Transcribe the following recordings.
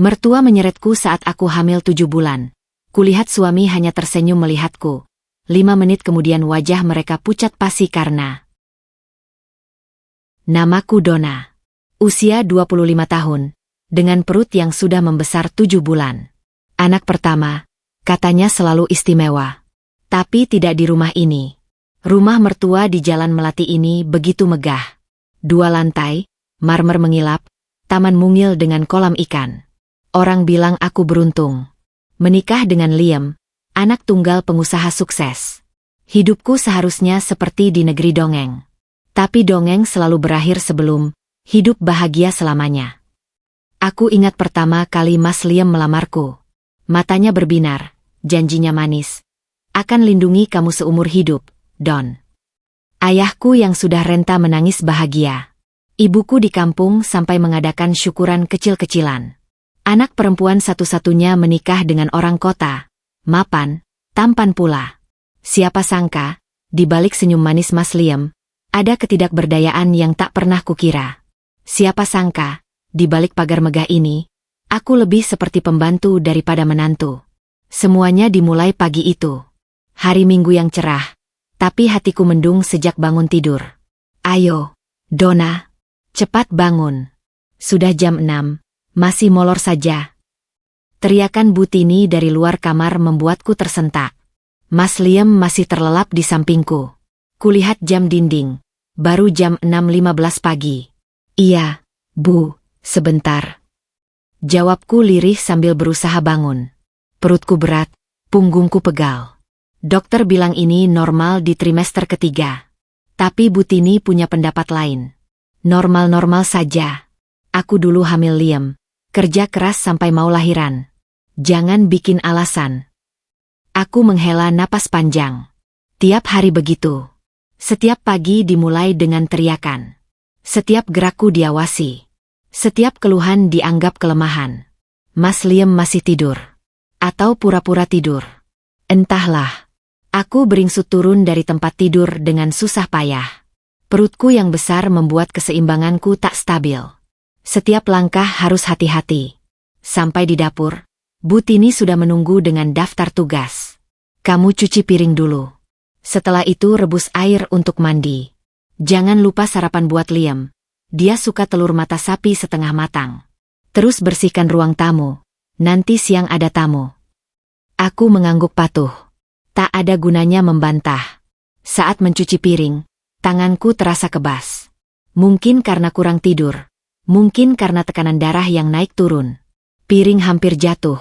Mertua menyeretku saat aku hamil 7 bulan. Kulihat suami hanya tersenyum melihatku. 5 menit kemudian wajah mereka pucat pasi karena... Namaku Donna. Usia 25 tahun. Dengan perut yang sudah membesar 7 bulan. Anak pertama, katanya selalu istimewa. Tapi tidak di rumah ini. Rumah mertua di Jalan Melati ini begitu megah. 2 lantai, marmer mengilap, taman mungil dengan kolam ikan. Orang bilang aku beruntung. Menikah dengan Liam, anak tunggal pengusaha sukses. Hidupku seharusnya seperti di negeri dongeng. Tapi dongeng selalu berakhir sebelum hidup bahagia selamanya. Aku ingat pertama kali Mas Liam melamarku. Matanya berbinar, janjinya manis. Akan lindungi kamu seumur hidup, Don. Ayahku yang sudah renta menangis bahagia. Ibuku di kampung sampai mengadakan syukuran kecil-kecilan. Anak perempuan satu-satunya menikah dengan orang kota. Mapan, tampan pula. Siapa sangka, di balik senyum manis Mas Liam, ada ketidakberdayaan yang tak pernah kukira. Siapa sangka, di balik pagar megah ini, aku lebih seperti pembantu daripada menantu. Semuanya dimulai pagi itu. Hari Minggu yang cerah, tapi hatiku mendung sejak bangun tidur. Ayo, Donna, cepat bangun. Sudah jam 6. Masih molor saja. Teriakan Bu Tini dari luar kamar membuatku tersentak. Mas Liam masih terlelap di sampingku. Kulihat jam dinding. Baru jam 6.15 pagi. Iya, Bu, sebentar. Jawabku lirih sambil berusaha bangun. Perutku berat, punggungku pegal. Dokter bilang ini normal di trimester ketiga. Tapi Bu Tini punya pendapat lain. Normal-normal saja. Aku dulu hamil Liam. Kerja keras sampai mau lahiran. Jangan bikin alasan. Aku menghela napas panjang. Tiap hari begitu. Setiap pagi dimulai dengan teriakan. Setiap gerakku diawasi. Setiap keluhan dianggap kelemahan. Mas Liam masih tidur. Atau pura-pura tidur. Entahlah. Aku beringsut turun dari tempat tidur dengan susah payah. Perutku yang besar membuat keseimbanganku tak stabil. Setiap langkah harus hati-hati. Sampai di dapur, Bu Tini sudah menunggu dengan daftar tugas. Kamu cuci piring dulu. Setelah itu rebus air untuk mandi. Jangan lupa sarapan buat Liam. Dia suka telur mata sapi setengah matang. Terus bersihkan ruang tamu. Nanti siang ada tamu. Aku mengangguk patuh. Tak ada gunanya membantah. Saat mencuci piring, tanganku terasa kebas. Mungkin karena kurang tidur. Mungkin karena tekanan darah yang naik turun. Piring hampir jatuh.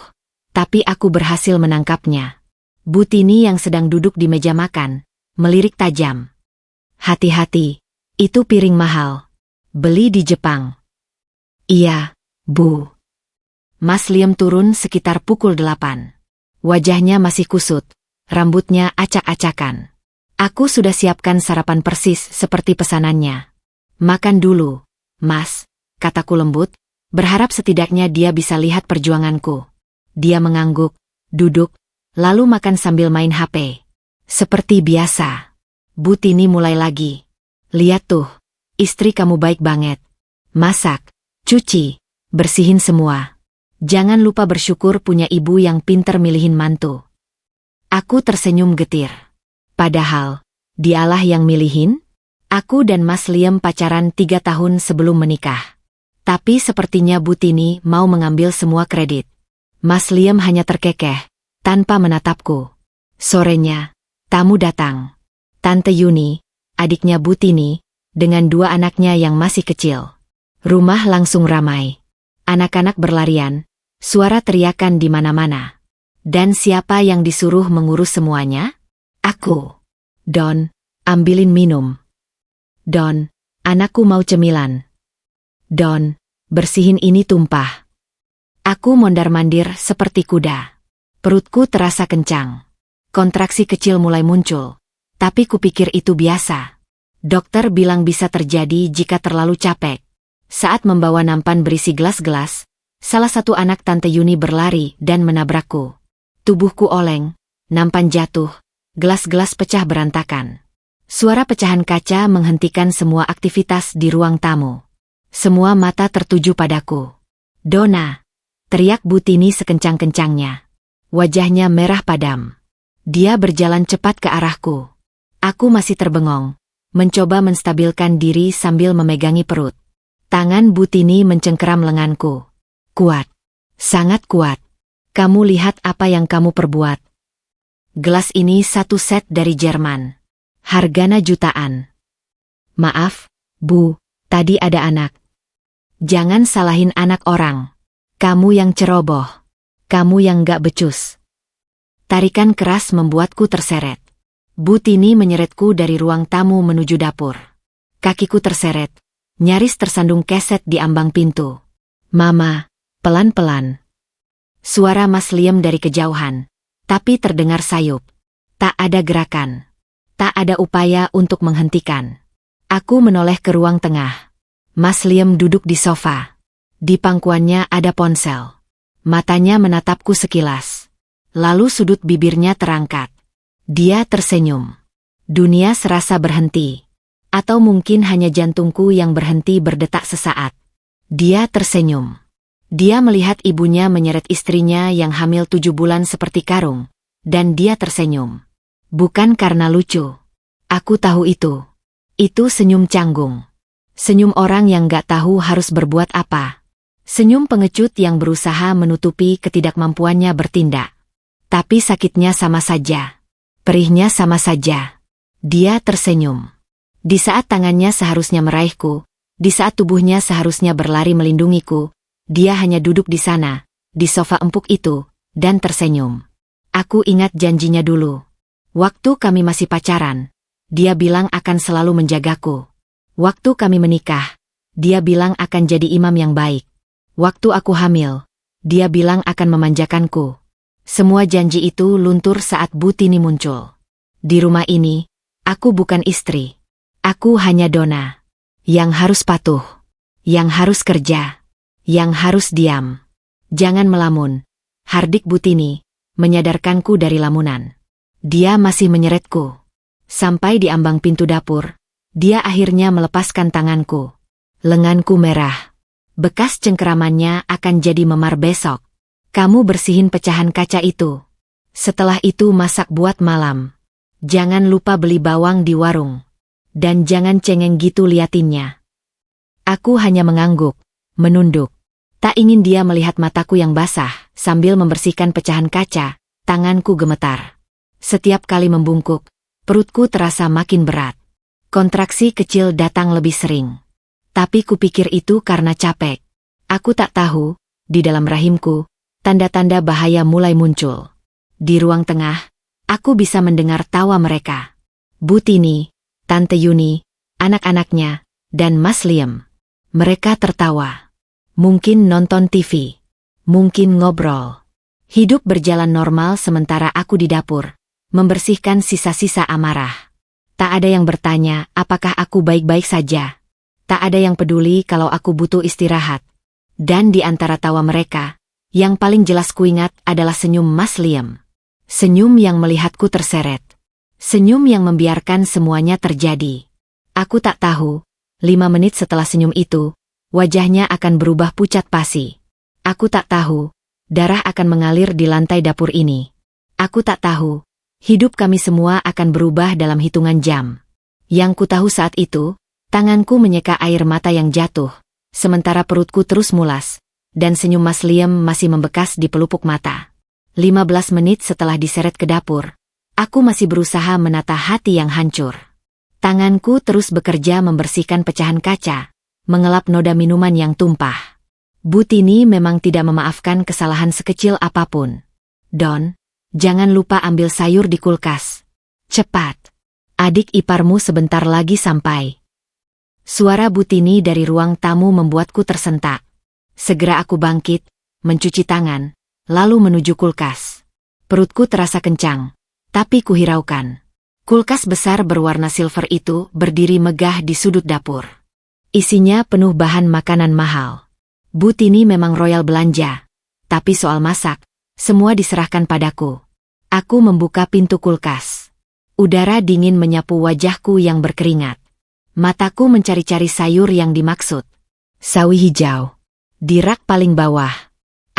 Tapi aku berhasil menangkapnya. Bu Tini yang sedang duduk di meja makan, melirik tajam. Hati-hati, itu piring mahal. Beli di Jepang. Iya, Bu. Mas Liam turun sekitar pukul 8. Wajahnya masih kusut, rambutnya acak-acakan. Aku sudah siapkan sarapan persis seperti pesanannya. Makan dulu, Mas. Kataku lembut, berharap setidaknya dia bisa lihat perjuanganku. Dia mengangguk, duduk, lalu makan sambil main HP. Seperti biasa. Bu Tini mulai lagi. Lihat tuh, istri kamu baik banget. Masak, cuci, bersihin semua. Jangan lupa bersyukur punya ibu yang pinter milihin mantu. Aku tersenyum getir. Padahal, dialah yang milihin? Aku dan Mas Liam pacaran 3 tahun sebelum menikah. Tapi sepertinya Bu Tini mau mengambil semua kredit. Mas Liam hanya terkekeh, tanpa menatapku. Sorenya, tamu datang. Tante Yuni, adiknya Bu Tini, dengan 2 anaknya yang masih kecil. Rumah langsung ramai. Anak-anak berlarian, suara teriakan di mana-mana. Dan siapa yang disuruh mengurus semuanya? Aku. Don, ambilin minum. Don, anakku mau cemilan. Don, bersihin ini tumpah. Aku mondar-mandir seperti kuda. Perutku terasa kencang. Kontraksi kecil mulai muncul. Tapi kupikir itu biasa. Dokter bilang bisa terjadi jika terlalu capek. Saat membawa nampan berisi gelas-gelas, salah satu anak Tante Yuni berlari dan menabrakku. Tubuhku oleng, nampan jatuh, gelas-gelas pecah berantakan. Suara pecahan kaca menghentikan semua aktivitas di ruang tamu. Semua mata tertuju padaku. Donna, teriak Bu Tini sekencang-kencangnya. Wajahnya merah padam. Dia berjalan cepat ke arahku. Aku masih terbengong, mencoba menstabilkan diri sambil memegangi perut. Tangan Bu Tini mencengkeram lenganku. Kuat. Sangat kuat. Kamu lihat apa yang kamu perbuat. Gelas ini satu set dari Jerman. Harganya jutaan. Maaf, Bu, tadi ada anak. Jangan salahin anak orang. Kamu yang ceroboh. Kamu yang gak becus. Tarikan keras membuatku terseret. Bu Tini menyeretku dari ruang tamu menuju dapur. Kakiku terseret, nyaris tersandung keset di ambang pintu. Mama, pelan-pelan. Suara Mas Liam dari kejauhan, tapi terdengar sayup. Tak ada gerakan. Tak ada upaya untuk menghentikan. Aku menoleh ke ruang tengah. Mas Liam duduk di sofa. Di pangkuannya ada ponsel. Matanya menatapku sekilas. Lalu sudut bibirnya terangkat. Dia tersenyum. Dunia serasa berhenti. Atau mungkin hanya jantungku yang berhenti berdetak sesaat. Dia tersenyum. Dia melihat ibunya menyeret istrinya yang hamil 7 bulan seperti karung. Dan dia tersenyum. Bukan karena lucu. Aku tahu itu. Itu senyum canggung. Senyum orang yang gak tahu harus berbuat apa. Senyum pengecut yang berusaha menutupi ketidakmampuannya bertindak. Tapi sakitnya sama saja. Perihnya sama saja. Dia tersenyum. Di saat tangannya seharusnya meraihku, di saat tubuhnya seharusnya berlari melindungiku, dia hanya duduk di sana, di sofa empuk itu, dan tersenyum. Aku ingat janjinya dulu. Waktu kami masih pacaran, dia bilang akan selalu menjagaku. Waktu kami menikah, dia bilang akan jadi imam yang baik. Waktu aku hamil, dia bilang akan memanjakanku. Semua janji itu luntur saat Bu Tini muncul. Di rumah ini, aku bukan istri. Aku hanya dona. Yang harus patuh. Yang harus kerja. Yang harus diam. Jangan melamun. Hardik Bu Tini, menyadarkanku dari lamunan. Dia masih menyeretku. Sampai di ambang pintu dapur, dia akhirnya melepaskan tanganku. Lenganku merah. Bekas cengkeramannya akan jadi memar besok. Kamu bersihin pecahan kaca itu. Setelah itu masak buat malam. Jangan lupa beli bawang di warung. Dan jangan cengeng gitu liatinnya. Aku hanya mengangguk, menunduk. Tak ingin dia melihat mataku yang basah. Sambil membersihkan pecahan kaca, tanganku gemetar. Setiap kali membungkuk, perutku terasa makin berat. Kontraksi kecil datang lebih sering. Tapi kupikir itu karena capek. Aku tak tahu, di dalam rahimku, tanda-tanda bahaya mulai muncul. Di ruang tengah, aku bisa mendengar tawa mereka. Bu Tini, Tante Yuni, anak-anaknya, dan Mas Liam. Mereka tertawa. Mungkin nonton TV. Mungkin ngobrol. Hidup berjalan normal sementara aku di dapur, membersihkan sisa-sisa amarah. Tak ada yang bertanya apakah aku baik-baik saja. Tak ada yang peduli kalau aku butuh istirahat. Dan di antara tawa mereka, yang paling jelas kuingat adalah senyum Mas Liam. Senyum yang melihatku terseret. Senyum yang membiarkan semuanya terjadi. Aku tak tahu, 5 menit setelah senyum itu, wajahnya akan berubah pucat pasi. Aku tak tahu, darah akan mengalir di lantai dapur ini. Aku tak tahu, hidup kami semua akan berubah dalam hitungan jam. Yang ku tahu saat itu, tanganku menyeka air mata yang jatuh, sementara perutku terus mulas, dan senyum Mas Liam masih membekas di pelupuk mata. 15 menit setelah diseret ke dapur, aku masih berusaha menata hati yang hancur. Tanganku terus bekerja membersihkan pecahan kaca, mengelap noda minuman yang tumpah. Bu Tini memang tidak memaafkan kesalahan sekecil apapun. Don, jangan lupa ambil sayur di kulkas. Cepat. Adik iparmu sebentar lagi sampai. Suara Bu Tini dari ruang tamu membuatku tersentak. Segera aku bangkit, mencuci tangan, lalu menuju kulkas. Perutku terasa kencang, tapi kuhiraukan. Kulkas besar berwarna silver itu berdiri megah di sudut dapur. Isinya penuh bahan makanan mahal. Bu Tini memang royal belanja, tapi soal masak, semua diserahkan padaku. Aku membuka pintu kulkas. Udara dingin menyapu wajahku yang berkeringat. Mataku mencari-cari sayur yang dimaksud. Sawi hijau. Di rak paling bawah.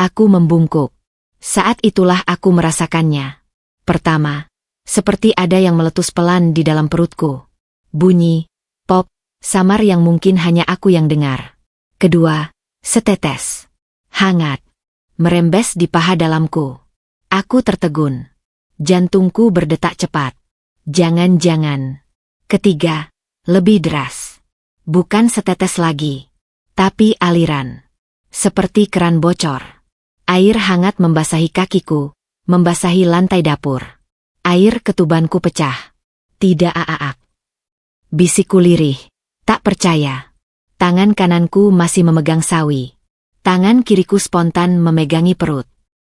Aku membungkuk. Saat itulah aku merasakannya. Pertama, seperti ada yang meletus pelan di dalam perutku. Bunyi, pop, samar yang mungkin hanya aku yang dengar. Kedua, setetes. Hangat. Merembes di paha dalamku. Aku tertegun. Jantungku berdetak cepat. Jangan-jangan. Ketiga, lebih deras. Bukan setetes lagi, tapi aliran. Seperti keran bocor. Air hangat membasahi kakiku, membasahi lantai dapur. Air ketubanku pecah. Tidak aak. Bisikku lirih. Tak percaya. Tangan kananku masih memegang sawi. Tangan kiriku spontan memegangi perut.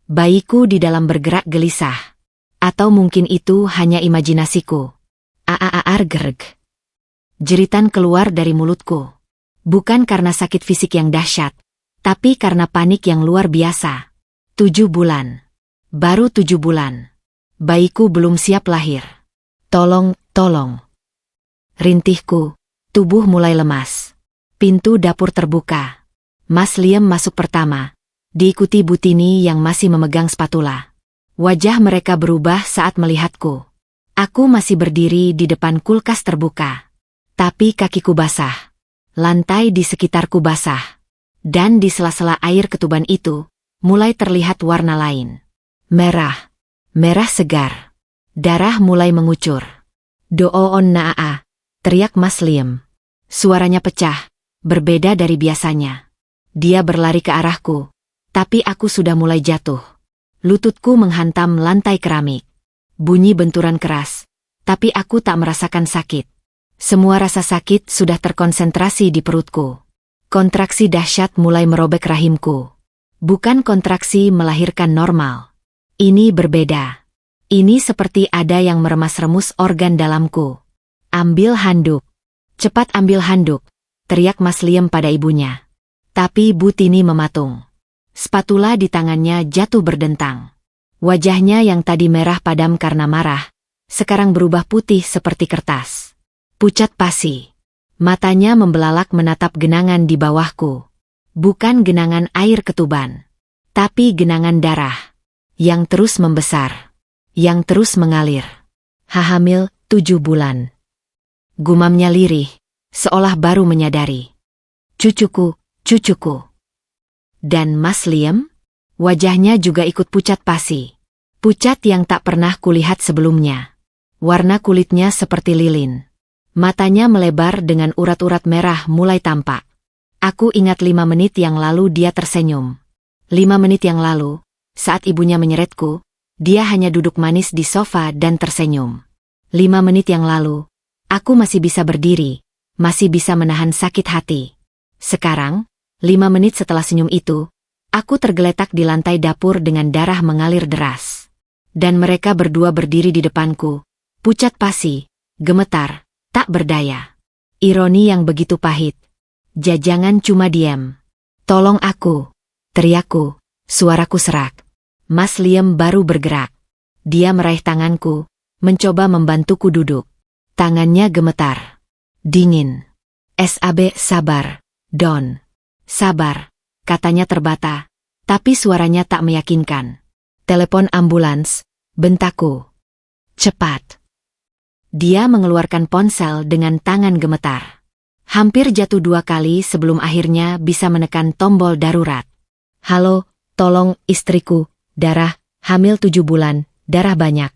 Bayiku di dalam bergerak gelisah. Atau mungkin itu hanya imajinasiku. Gerg. Jeritan keluar dari mulutku. Bukan karena sakit fisik yang dahsyat, tapi karena panik yang luar biasa. 7 bulan. Baru 7 bulan. Bayiku belum siap lahir. Tolong. Rintihku. Tubuh mulai lemas. Pintu dapur terbuka. Mas Liam masuk pertama. Diikuti Butini yang masih memegang spatula. Wajah mereka berubah saat melihatku. Aku masih berdiri di depan kulkas terbuka. Tapi kakiku basah. Lantai di sekitarku basah. Dan di sela-sela air ketuban itu, mulai terlihat warna lain. Merah. Merah segar. Darah mulai mengucur. Doon naa, teriak Mas Liam. Suaranya pecah, berbeda dari biasanya. Dia berlari ke arahku, tapi aku sudah mulai jatuh. Lututku menghantam lantai keramik. Bunyi benturan keras, tapi aku tak merasakan sakit. Semua rasa sakit sudah terkonsentrasi di perutku. Kontraksi dahsyat mulai merobek rahimku. Bukan kontraksi melahirkan normal. Ini berbeda. Ini seperti ada yang meremas-remus organ dalamku. Ambil handuk. Cepat ambil handuk, teriak Mas Liam pada ibunya. Tapi Butini mematung. Spatula di tangannya jatuh berdentang. Wajahnya yang tadi merah padam karena marah, sekarang berubah putih seperti kertas. Pucat pasi. Matanya membelalak menatap genangan di bawahku. Bukan genangan air ketuban, tapi genangan darah. Yang terus membesar. Yang terus mengalir. Hamil 7 bulan. Gumamnya lirih, seolah baru menyadari. Cucuku. Dan Mas Liam? Wajahnya juga ikut pucat pasi. Pucat yang tak pernah kulihat sebelumnya. Warna kulitnya seperti lilin. Matanya melebar dengan urat-urat merah mulai tampak. Aku ingat 5 menit yang lalu dia tersenyum. 5 menit yang lalu, saat ibunya menyeretku, dia hanya duduk manis di sofa dan tersenyum. 5 menit yang lalu, aku masih bisa berdiri, masih bisa menahan sakit hati. Sekarang, 5 menit setelah senyum itu, aku tergeletak di lantai dapur dengan darah mengalir deras. Dan mereka berdua berdiri di depanku, pucat pasi, gemetar, tak berdaya. Ironi yang begitu pahit. Jajangan cuma diam. Tolong aku, teriakku, suaraku serak. Mas Liam baru bergerak. Dia meraih tanganku, mencoba membantuku duduk. Tangannya gemetar. Dingin. SAB sabar, Don. Sabar, katanya terbata, tapi suaranya tak meyakinkan. Telepon ambulans, bentakku. Cepat. Dia mengeluarkan ponsel dengan tangan gemetar. Hampir jatuh 2 kali sebelum akhirnya bisa menekan tombol darurat. Halo, tolong istriku, darah, hamil 7 bulan, darah banyak.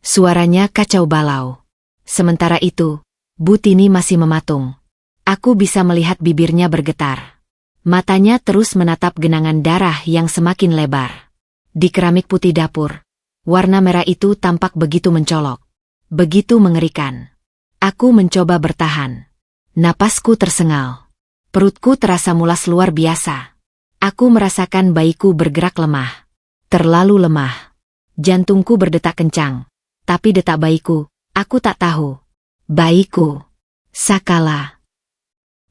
Suaranya kacau balau. Sementara itu, Butini masih mematung. Aku bisa melihat bibirnya bergetar. Matanya terus menatap genangan darah yang semakin lebar. Di keramik putih dapur, warna merah itu tampak begitu mencolok. Begitu mengerikan. Aku mencoba bertahan. Napasku tersengal. Perutku terasa mulas luar biasa. Aku merasakan bayiku bergerak lemah. Terlalu lemah. Jantungku berdetak kencang. Tapi detak bayiku, aku tak tahu. Bayiku. Sakala.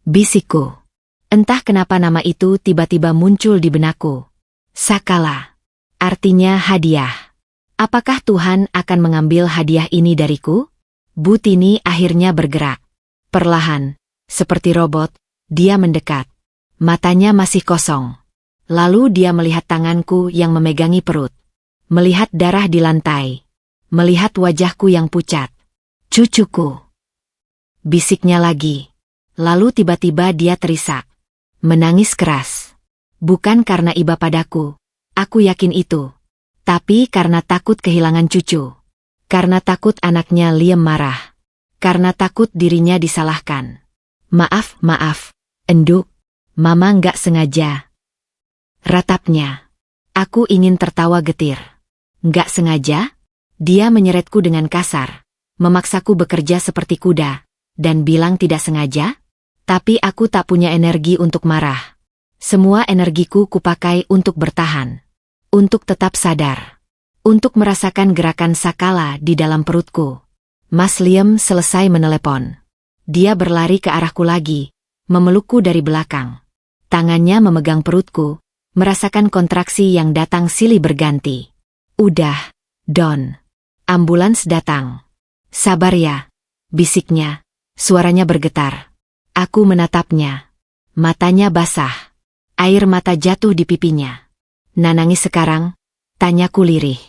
Bisikku. Entah kenapa nama itu tiba-tiba muncul di benakku. Sakala. Artinya hadiah. Apakah Tuhan akan mengambil hadiah ini dariku? Butini akhirnya bergerak. Perlahan, seperti robot, dia mendekat. Matanya masih kosong. Lalu dia melihat tanganku yang memegangi perut. Melihat darah di lantai. Melihat wajahku yang pucat. Cucuku. Bisiknya lagi. Lalu tiba-tiba dia terisak. Menangis keras. Bukan karena iba padaku. Aku yakin itu. Tapi karena takut kehilangan cucu. Karena takut anaknya Liam marah. Karena takut dirinya disalahkan. Maaf, Enduk. Mama nggak sengaja. Ratapnya. Aku ingin tertawa getir. Nggak sengaja? Dia menyeretku dengan kasar. Memaksaku bekerja seperti kuda. Dan bilang tidak sengaja? Tapi aku tak punya energi untuk marah. Semua energiku kupakai untuk bertahan. Untuk tetap sadar. Untuk merasakan gerakan Sakala di dalam perutku. Mas Liam selesai menelepon. Dia berlari ke arahku lagi. Memelukku dari belakang. Tangannya memegang perutku. Merasakan kontraksi yang datang silih berganti. Udah, Don. Ambulans datang. Sabar ya, bisiknya. Suaranya bergetar. Aku menatapnya. Matanya basah. Air mata jatuh di pipinya. Nangis sekarang? Tanyaku lirih.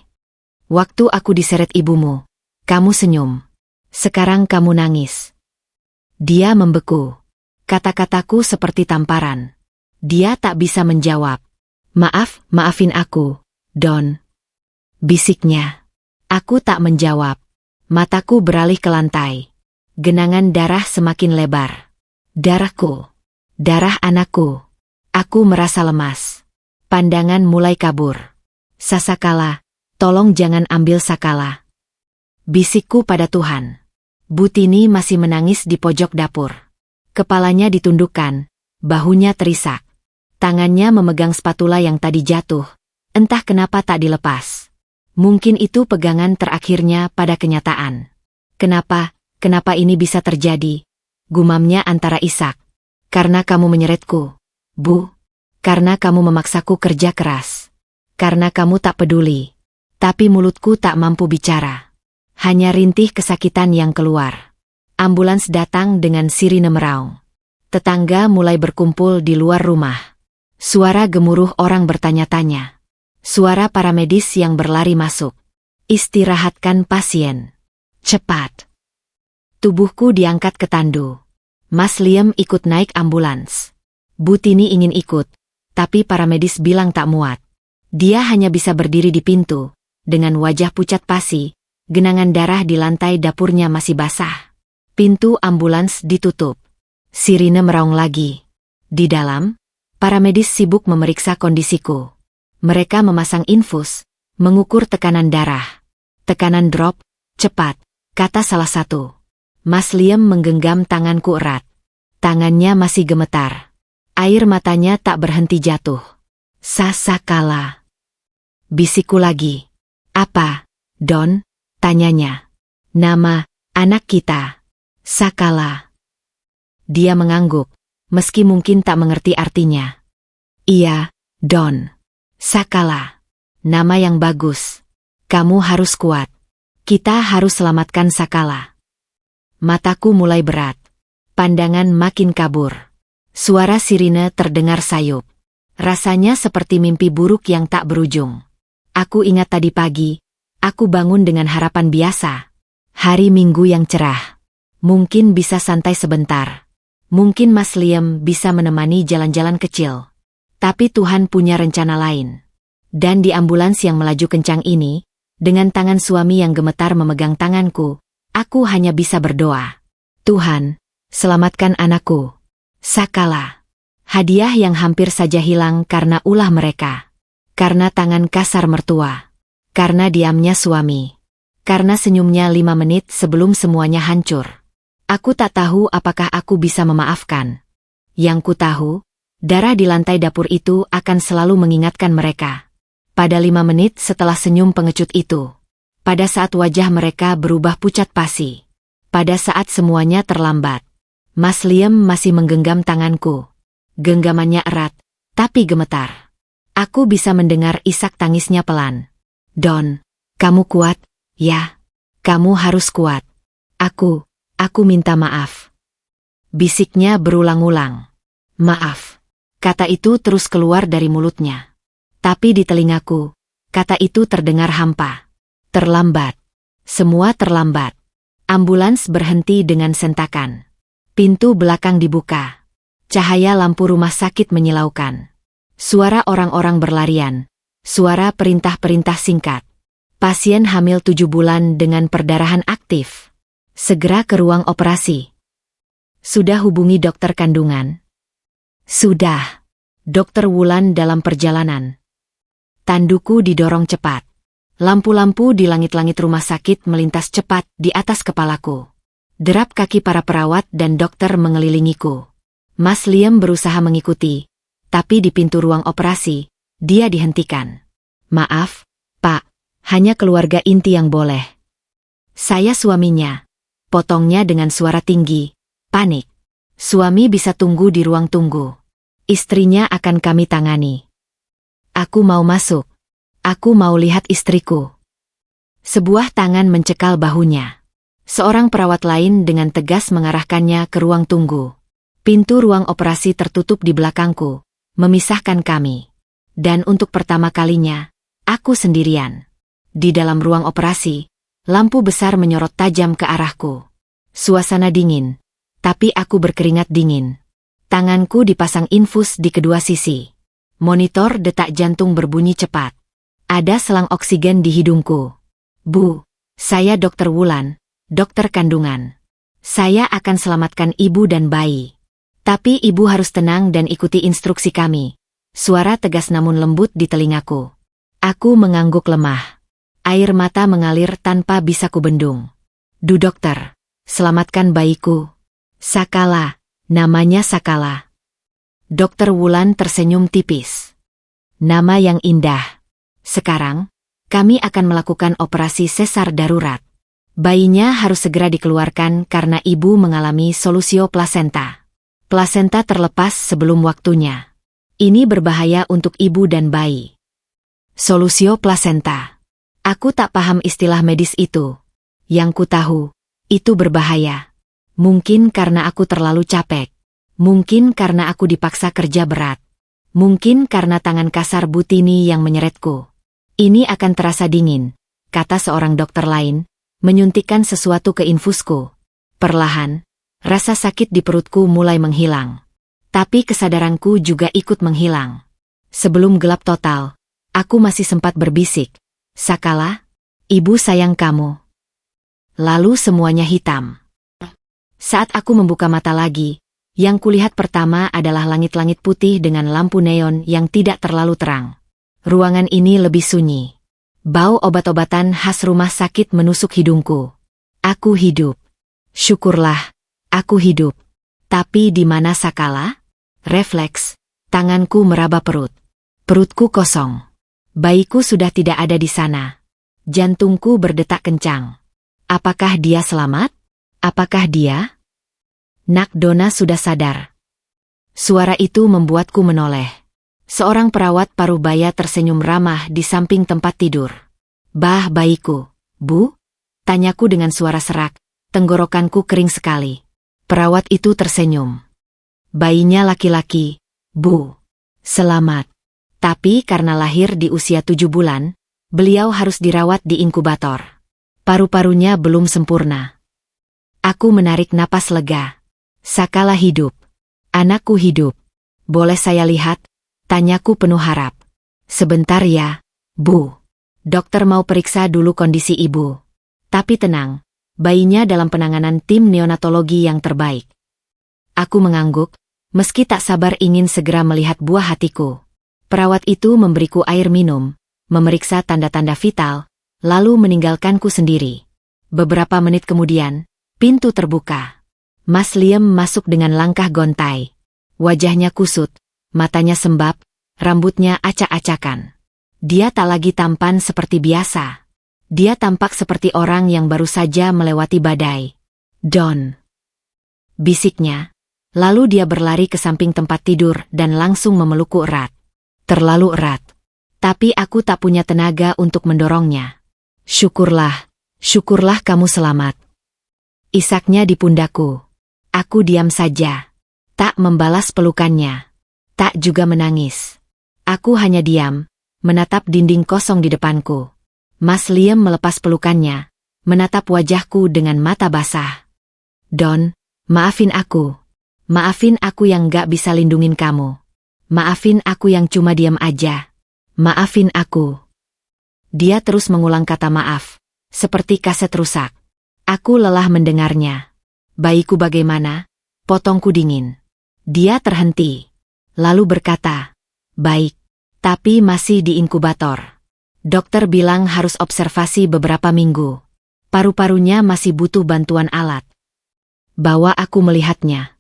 Waktu aku diseret ibumu, kamu senyum. Sekarang kamu nangis. Dia membeku. Kata-kataku seperti tamparan. Dia tak bisa menjawab. Maafin aku, Don. Bisiknya. Aku tak menjawab. Mataku beralih ke lantai. Genangan darah semakin lebar. Darahku. Darah anakku. Aku merasa lemas. Pandangan mulai kabur. Sakala, tolong jangan ambil Sakala. Bisikku pada Tuhan. Butini masih menangis di pojok dapur. Kepalanya ditundukkan, bahunya terisak. Tangannya memegang spatula yang tadi jatuh. Entah kenapa tak dilepas. Mungkin itu pegangan terakhirnya pada kenyataan. Kenapa ini bisa terjadi? Gumamnya antara isak. Karena kamu menyeretku, Bu. Karena kamu memaksaku kerja keras. Karena kamu tak peduli. Tapi mulutku tak mampu bicara. Hanya rintih kesakitan yang keluar. Ambulans datang dengan sirine meraung. Tetangga mulai berkumpul di luar rumah. Suara gemuruh orang bertanya-tanya. Suara paramedis yang berlari masuk. Istirahatkan pasien. Cepat. Tubuhku diangkat ke tandu. Mas Liam ikut naik ambulans. Butini ingin ikut, tapi paramedis bilang tak muat. Dia hanya bisa berdiri di pintu, dengan wajah pucat pasi, genangan darah di lantai dapurnya masih basah. Pintu ambulans ditutup. Sirine meraung lagi. Di dalam, paramedis sibuk memeriksa kondisiku. Mereka memasang infus, mengukur tekanan darah. Tekanan drop, cepat, kata salah satu. Mas Liam menggenggam tanganku erat. Tangannya masih gemetar. Air matanya tak berhenti jatuh. Sakala. Bisikku lagi. Apa, Don? Tanyanya. Nama anak kita. Sakala. Dia mengangguk, meski mungkin tak mengerti artinya. Iya, Don. Sakala. Nama yang bagus. Kamu harus kuat. Kita harus selamatkan Sakala. Mataku mulai berat. Pandangan makin kabur. Suara sirine terdengar sayup. Rasanya seperti mimpi buruk yang tak berujung. Aku ingat tadi pagi, aku bangun dengan harapan biasa. Hari Minggu yang cerah. Mungkin bisa santai sebentar. Mungkin Mas Liam bisa menemani jalan-jalan kecil. Tapi Tuhan punya rencana lain. Dan di ambulans yang melaju kencang ini, dengan tangan suami yang gemetar memegang tanganku, aku hanya bisa berdoa. Tuhan, selamatkan anakku. Sakala. Hadiah yang hampir saja hilang karena ulah mereka. Karena tangan kasar mertua. Karena diamnya suami. Karena senyumnya 5 menit sebelum semuanya hancur. Aku tak tahu apakah aku bisa memaafkan. Yang ku tahu, darah di lantai dapur itu akan selalu mengingatkan mereka. Pada 5 menit setelah senyum pengecut itu. Pada saat wajah mereka berubah pucat pasi. Pada saat semuanya terlambat. Mas Liam masih menggenggam tanganku. Genggamannya erat, tapi gemetar. Aku bisa mendengar isak tangisnya pelan. Don, kamu kuat, ya? Kamu harus kuat. Aku minta maaf. Bisiknya berulang-ulang. Maaf. Kata itu terus keluar dari mulutnya. Tapi di telingaku, kata itu terdengar hampa. Terlambat. Semua terlambat. Ambulans berhenti dengan sentakan. Pintu belakang dibuka. Cahaya lampu rumah sakit menyilaukan. Suara orang-orang berlarian. Suara perintah-perintah singkat. Pasien hamil 7 bulan dengan perdarahan aktif. Segera ke ruang operasi. Sudah hubungi dokter kandungan? Sudah. Dokter Wulan dalam perjalanan. Tanduku didorong cepat. Lampu-lampu di langit-langit rumah sakit melintas cepat di atas kepalaku. Derap kaki para perawat dan dokter mengelilingiku. Mas Liam berusaha mengikuti, tapi di pintu ruang operasi, dia dihentikan. Maaf, Pak, hanya keluarga inti yang boleh. Saya suaminya. Potongnya dengan suara tinggi, panik. Suami bisa tunggu di ruang tunggu. Istrinya akan kami tangani. Aku mau masuk. Aku mau lihat istriku. Sebuah tangan mencekal bahunya. Seorang perawat lain dengan tegas mengarahkannya ke ruang tunggu. Pintu ruang operasi tertutup di belakangku, memisahkan kami. Dan untuk pertama kalinya, aku sendirian. Di dalam ruang operasi, lampu besar menyorot tajam ke arahku. Suasana dingin, tapi aku berkeringat dingin. Tanganku dipasang infus di kedua sisi. Monitor detak jantung berbunyi cepat. Ada selang oksigen di hidungku. Bu, saya Dr. Wulan, dokter kandungan. Saya akan selamatkan ibu dan bayi. Tapi ibu harus tenang dan ikuti instruksi kami. Suara tegas namun lembut di telingaku. Aku mengangguk lemah. Air mata mengalir tanpa bisa kubendung. Du dokter, selamatkan bayiku. Sakala, namanya Sakala. Dokter Wulan tersenyum tipis. Nama yang indah. Sekarang, kami akan melakukan operasi sesar darurat. Bayinya harus segera dikeluarkan karena ibu mengalami solusio plasenta. Plasenta terlepas sebelum waktunya. Ini berbahaya untuk ibu dan bayi. Solusio plasenta. Aku tak paham istilah medis itu. Yang ku tahu, itu berbahaya. Mungkin karena aku terlalu capek. Mungkin karena aku dipaksa kerja berat. Mungkin karena tangan kasar Butini yang menyeretku. Ini akan terasa dingin, kata seorang dokter lain, menyuntikkan sesuatu ke infusku. Perlahan, rasa sakit di perutku mulai menghilang. Tapi kesadaranku juga ikut menghilang. Sebelum gelap total, aku masih sempat berbisik. Sakala, ibu sayang kamu. Lalu semuanya hitam. Saat aku membuka mata lagi, yang kulihat pertama adalah langit-langit putih dengan lampu neon yang tidak terlalu terang. Ruangan ini lebih sunyi. Bau obat-obatan khas rumah sakit menusuk hidungku. Aku hidup. Syukurlah, aku hidup. Tapi di mana Sakala? Refleks, tanganku meraba perut. Perutku kosong. Bayiku sudah tidak ada di sana. Jantungku berdetak kencang. Apakah dia selamat? Apakah dia? Nak Dona sudah sadar. Suara itu membuatku menoleh. Seorang perawat parubaya tersenyum ramah di samping tempat tidur. Bah, bayiku, Bu? Tanyaku dengan suara serak, tenggorokanku kering sekali. Perawat itu tersenyum. Bayinya laki-laki, Bu. Selamat. Tapi karena lahir di usia 7 bulan, beliau harus dirawat di inkubator. Paru-parunya belum sempurna. Aku menarik napas lega. Sakala hidup. Anakku hidup. Boleh saya lihat? Tanyaku penuh harap. Sebentar ya, Bu. Dokter mau periksa dulu kondisi ibu. Tapi tenang, bayinya dalam penanganan tim neonatologi yang terbaik. Aku mengangguk, meski tak sabar ingin segera melihat buah hatiku. Perawat itu memberiku air minum, memeriksa tanda-tanda vital, lalu meninggalkanku sendiri. Beberapa menit kemudian, pintu terbuka. Mas Liam masuk dengan langkah gontai. Wajahnya kusut, matanya sembab, rambutnya acak-acakan. Dia tak lagi tampan seperti biasa. Dia tampak seperti orang yang baru saja melewati badai. Don. Bisiknya. Lalu dia berlari ke samping tempat tidur dan langsung memelukku erat. Terlalu erat. Tapi aku tak punya tenaga untuk mendorongnya. Syukurlah, syukurlah kamu selamat. Isaknya di pundakku. Aku diam saja. Tak membalas pelukannya. tak juga menangis. Aku hanya diam, menatap dinding kosong di depanku. Mas Liam melepas pelukannya, menatap wajahku dengan mata basah. Don, maafin aku. Maafin aku yang gak bisa lindungin kamu. Maafin aku yang cuma diam aja. Maafin aku. Dia terus mengulang kata maaf, seperti kaset rusak. Aku lelah mendengarnya. Bayiku bagaimana? Potongku dingin. Dia terhenti. Lalu berkata, baik, tapi masih di inkubator. Dokter bilang harus observasi beberapa minggu. Paru-parunya masih butuh bantuan alat. Bahwa aku melihatnya.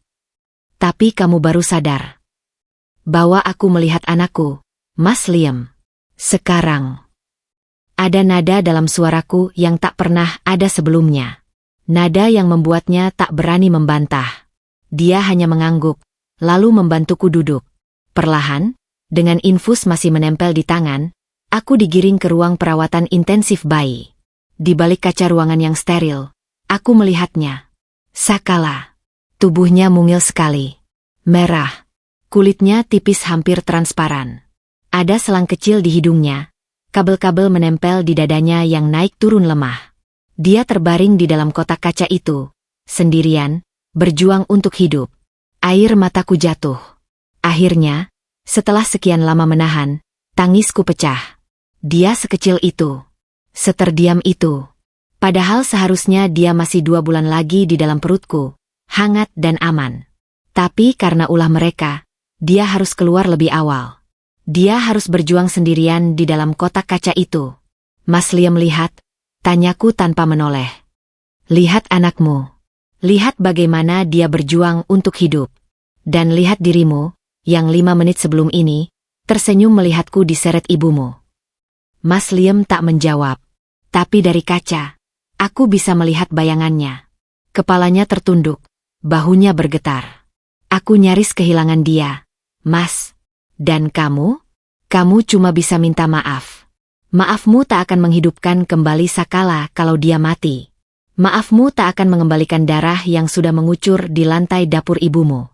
Tapi kamu baru sadar. Bahwa aku melihat anakku, Mas Liam. Sekarang. Ada nada dalam suaraku yang tak pernah ada sebelumnya. Nada yang membuatnya tak berani membantah. Dia hanya mengangguk, lalu membantuku duduk. Perlahan, dengan infus masih menempel di tangan, aku digiring ke ruang perawatan intensif bayi. Di balik kaca ruangan yang steril, aku melihatnya. Sakala. Tubuhnya mungil sekali. Merah. Kulitnya tipis hampir transparan. Ada selang kecil di hidungnya. Kabel-kabel menempel di dadanya yang naik turun lemah. Dia terbaring di dalam kotak kaca itu, sendirian, berjuang untuk hidup. Air mataku jatuh. Akhirnya, setelah sekian lama menahan, tangisku pecah. Dia sekecil itu. Seterdiam itu. Padahal seharusnya dia masih 2 bulan lagi di dalam perutku, hangat dan aman. Tapi karena ulah mereka, dia harus keluar lebih awal. Dia harus berjuang sendirian di dalam kotak kaca itu. Mas Liam lihat, tanyaku tanpa menoleh. Lihat anakmu. Lihat bagaimana dia berjuang untuk hidup. Dan lihat dirimu, yang 5 menit sebelum ini, tersenyum melihatku diseret ibumu. Mas Liam tak menjawab. Tapi dari kaca, aku bisa melihat bayangannya. Kepalanya tertunduk, bahunya bergetar. Aku nyaris kehilangan dia. Mas, dan kamu? Kamu cuma bisa minta maaf. Maafmu tak akan menghidupkan kembali Sakala kalau dia mati. Maafmu tak akan mengembalikan darah yang sudah mengucur di lantai dapur ibumu.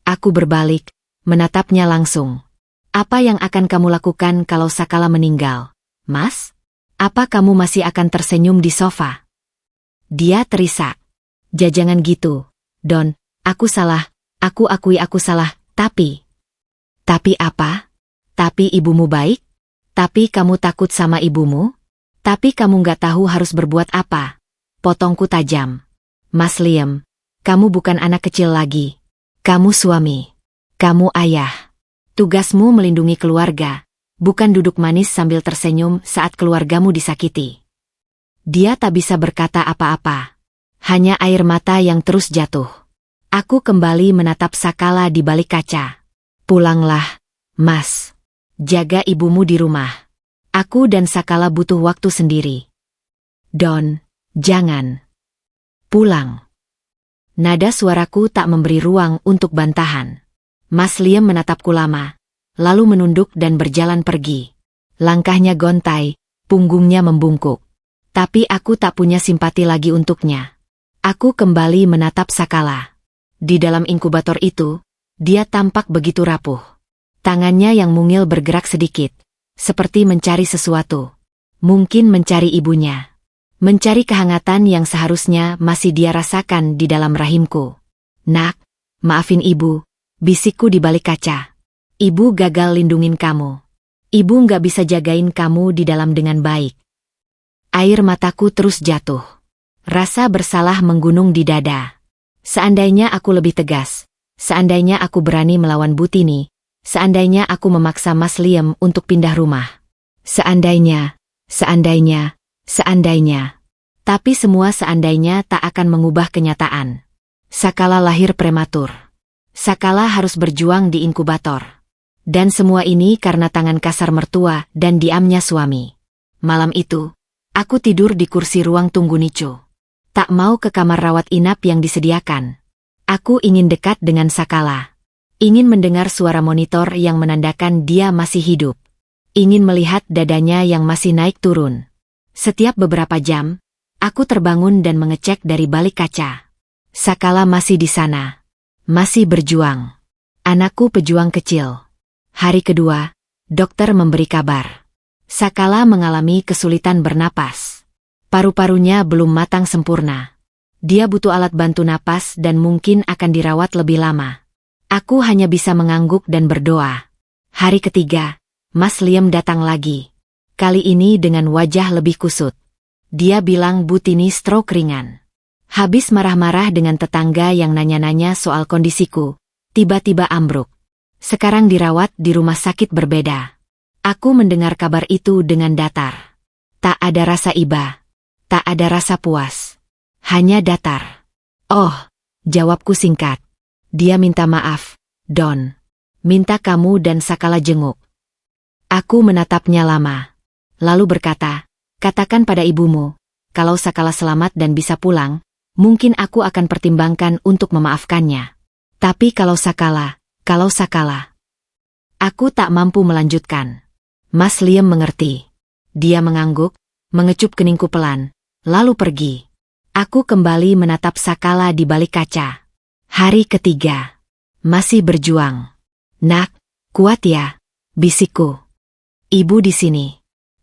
Aku berbalik, menatapnya langsung. Apa yang akan kamu lakukan kalau Sakala meninggal, Mas? Apa kamu masih akan tersenyum di sofa? Dia terisak. Jangan gitu, Don, aku salah, aku akui aku salah, tapi... Tapi apa? Tapi ibumu baik? Tapi kamu takut sama ibumu? Tapi kamu nggak tahu harus berbuat apa? Potongku tajam. Mas Liam, kamu bukan anak kecil lagi. Kamu suami. Kamu ayah. Tugasmu melindungi keluarga, bukan duduk manis sambil tersenyum saat keluargamu disakiti. Dia tak bisa berkata apa-apa. Hanya air mata yang terus jatuh. Aku kembali menatap Sakala di balik kaca. Pulanglah, Mas. Jaga ibumu di rumah. Aku dan Sakala butuh waktu sendiri. Don, jangan. Pulang. Nada suaraku tak memberi ruang untuk bantahan. Mas Liam menatapku lama, lalu menunduk dan berjalan pergi. Langkahnya gontai, punggungnya membungkuk. Tapi aku tak punya simpati lagi untuknya. Aku kembali menatap Sakala. Di dalam inkubator itu, dia tampak begitu rapuh. Tangannya yang mungil bergerak sedikit, seperti mencari sesuatu. Mungkin mencari ibunya. Mencari kehangatan yang seharusnya masih dia rasakan di dalam rahimku. Nak, maafin ibu, bisikku di balik kaca. Ibu gagal lindungin kamu. Ibu nggak bisa jagain kamu di dalam dengan baik. Air mataku terus jatuh. Rasa bersalah menggunung di dada. Seandainya aku lebih tegas. Seandainya aku berani melawan Butini. Seandainya aku memaksa Mas Liam untuk pindah rumah. Seandainya. Tapi semua seandainya tak akan mengubah kenyataan. Sakala lahir prematur. Sakala harus berjuang di inkubator. Dan semua ini karena tangan kasar mertua dan diamnya suami. Malam itu, aku tidur di kursi ruang tunggu Nico. Tak mau ke kamar rawat inap yang disediakan. Aku ingin dekat dengan Sakala. Ingin mendengar suara monitor yang menandakan dia masih hidup. Ingin melihat dadanya yang masih naik turun. Setiap beberapa jam, aku terbangun dan mengecek dari balik kaca. Sakala masih di sana. Masih berjuang. Anakku pejuang kecil. Hari kedua, dokter memberi kabar. Sakala mengalami kesulitan bernapas. Paru-parunya belum matang sempurna. Dia butuh alat bantu napas dan mungkin akan dirawat lebih lama. Aku hanya bisa mengangguk dan berdoa. Hari ketiga, Mas Liam datang lagi. Kali ini dengan wajah lebih kusut. Dia bilang Bu Tini stroke ringan. Habis marah-marah dengan tetangga yang nanya-nanya soal kondisiku, tiba-tiba ambruk. Sekarang dirawat di rumah sakit berbeda. Aku mendengar kabar itu dengan datar. Tak ada rasa iba. Tak ada rasa puas. Hanya datar. Oh, jawabku singkat. Dia minta maaf, Don. Minta kamu dan Sakala jenguk. Aku menatapnya lama. Lalu berkata, katakan pada ibumu, kalau Sakala selamat dan bisa pulang, mungkin aku akan pertimbangkan untuk memaafkannya. Tapi kalau Sakala, aku tak mampu melanjutkan. Mas Liam mengerti. Dia mengangguk, mengecup keningku pelan, lalu pergi. Aku kembali menatap Sakala di balik kaca. Hari ketiga. Masih berjuang. Nak, kuat ya, bisikku. Ibu di sini.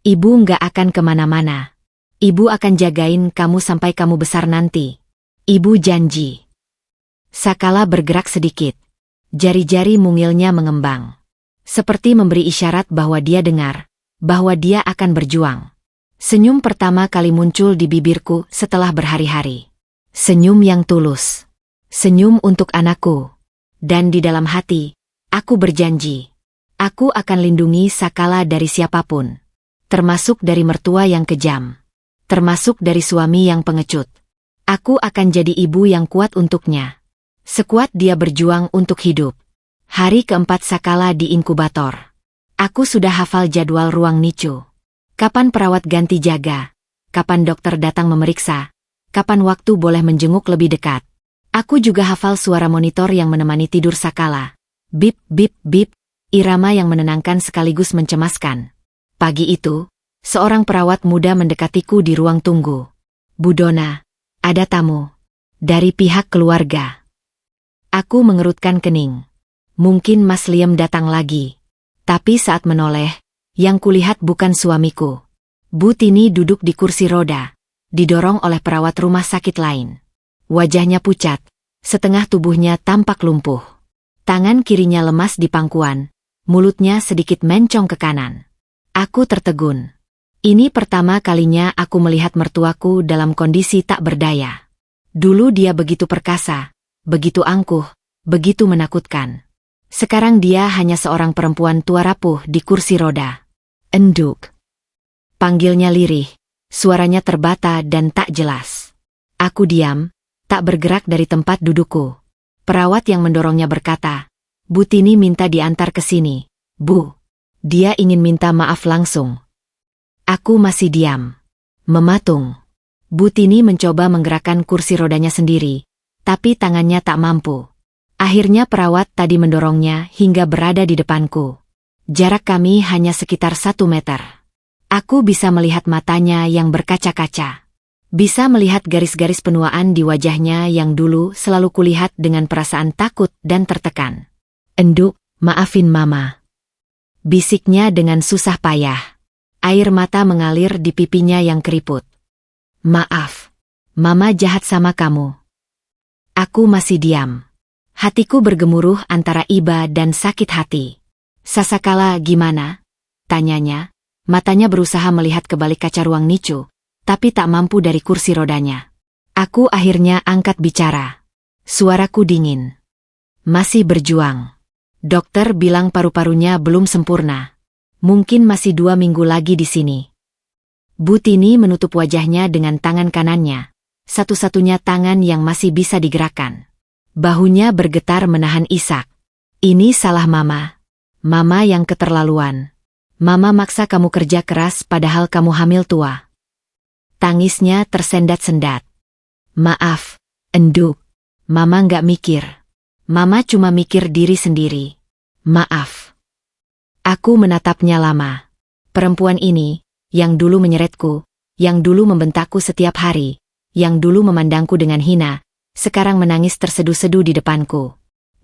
Ibu nggak akan kemana-mana. Ibu akan jagain kamu sampai kamu besar nanti. Ibu janji. Sakala bergerak sedikit. Jari-jari mungilnya mengembang. Seperti memberi isyarat bahwa dia dengar, bahwa dia akan berjuang. Senyum pertama kali muncul di bibirku setelah berhari-hari. Senyum yang tulus. Senyum untuk anakku. Dan di dalam hati, aku berjanji. Aku akan lindungi Sakala dari siapapun. Termasuk dari mertua yang kejam. Termasuk dari suami yang pengecut. Aku akan jadi ibu yang kuat untuknya. Sekuat dia berjuang untuk hidup. Hari keempat Sakala di inkubator. Aku sudah hafal jadwal ruang NICU. Kapan perawat ganti jaga? Kapan dokter datang memeriksa? Kapan waktu boleh menjenguk lebih dekat? Aku juga hafal suara monitor yang menemani tidur Sakala. Bip, bip, bip, irama yang menenangkan sekaligus mencemaskan. Pagi itu, seorang perawat muda mendekatiku di ruang tunggu. Bu Dona, ada tamu. Dari pihak keluarga. Aku mengerutkan kening. Mungkin Mas Liam datang lagi. Tapi saat menoleh, yang kulihat bukan suamiku. Bu Tini duduk di kursi roda, didorong oleh perawat rumah sakit lain. Wajahnya pucat, setengah tubuhnya tampak lumpuh. Tangan kirinya lemas di pangkuan, mulutnya sedikit mencong ke kanan. Aku tertegun. Ini pertama kalinya aku melihat mertuaku dalam kondisi tak berdaya. Dulu dia begitu perkasa, begitu angkuh, begitu menakutkan. Sekarang dia hanya seorang perempuan tua rapuh di kursi roda. Enduk. Panggilnya lirih, suaranya terbata dan tak jelas. Aku diam, tak bergerak dari tempat dudukku. Perawat yang mendorongnya berkata, Bu Tini minta diantar ke sini, Bu. Dia ingin minta maaf langsung. Aku masih diam. Mematung. Bu Tini mencoba menggerakkan kursi rodanya sendiri, tapi tangannya tak mampu. Akhirnya perawat tadi mendorongnya hingga berada di depanku. Jarak kami hanya sekitar 1 meter. Aku bisa melihat matanya yang berkaca-kaca. Bisa melihat garis-garis penuaan di wajahnya yang dulu selalu kulihat dengan perasaan takut dan tertekan. Enduk, maafin Mama. Bisiknya dengan susah payah. Air mata mengalir di pipinya yang keriput. Maaf. Mama jahat sama kamu. Aku masih diam. Hatiku bergemuruh antara iba dan sakit hati. Sakala gimana? Tanyanya. Matanya berusaha melihat ke balik kaca ruang NICU, tapi tak mampu dari kursi rodanya. Aku akhirnya angkat bicara. Suaraku dingin. Masih berjuang. Dokter bilang paru-parunya belum sempurna. Mungkin masih 2 minggu lagi di sini. Bu Tini menutup wajahnya dengan tangan kanannya. Satu-satunya tangan yang masih bisa digerakkan. Bahunya bergetar menahan isak. Ini salah Mama. Mama yang keterlaluan. Mama maksa kamu kerja keras padahal kamu hamil tua. Tangisnya tersendat-sendat. Maaf, Enduk. Mama nggak mikir. Mama cuma mikir diri sendiri. Maaf. Aku menatapnya lama. Perempuan ini, yang dulu menyeretku, yang dulu membentakku setiap hari, yang dulu memandangku dengan hina, sekarang menangis terseduh-seduh di depanku.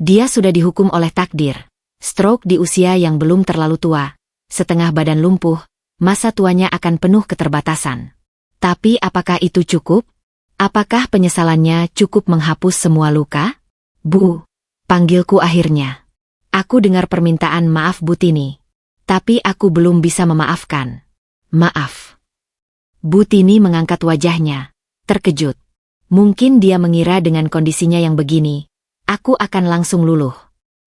Dia sudah dihukum oleh takdir. Stroke di usia yang belum terlalu tua, setengah badan lumpuh, masa tuanya akan penuh keterbatasan. Tapi apakah itu cukup? Apakah penyesalannya cukup menghapus semua luka? Bu, panggilku akhirnya. Aku dengar permintaan maaf Bu Tini. Tapi aku belum bisa memaafkan. Maaf. Bu Tini mengangkat wajahnya, terkejut. Mungkin dia mengira dengan kondisinya yang begini, aku akan langsung luluh.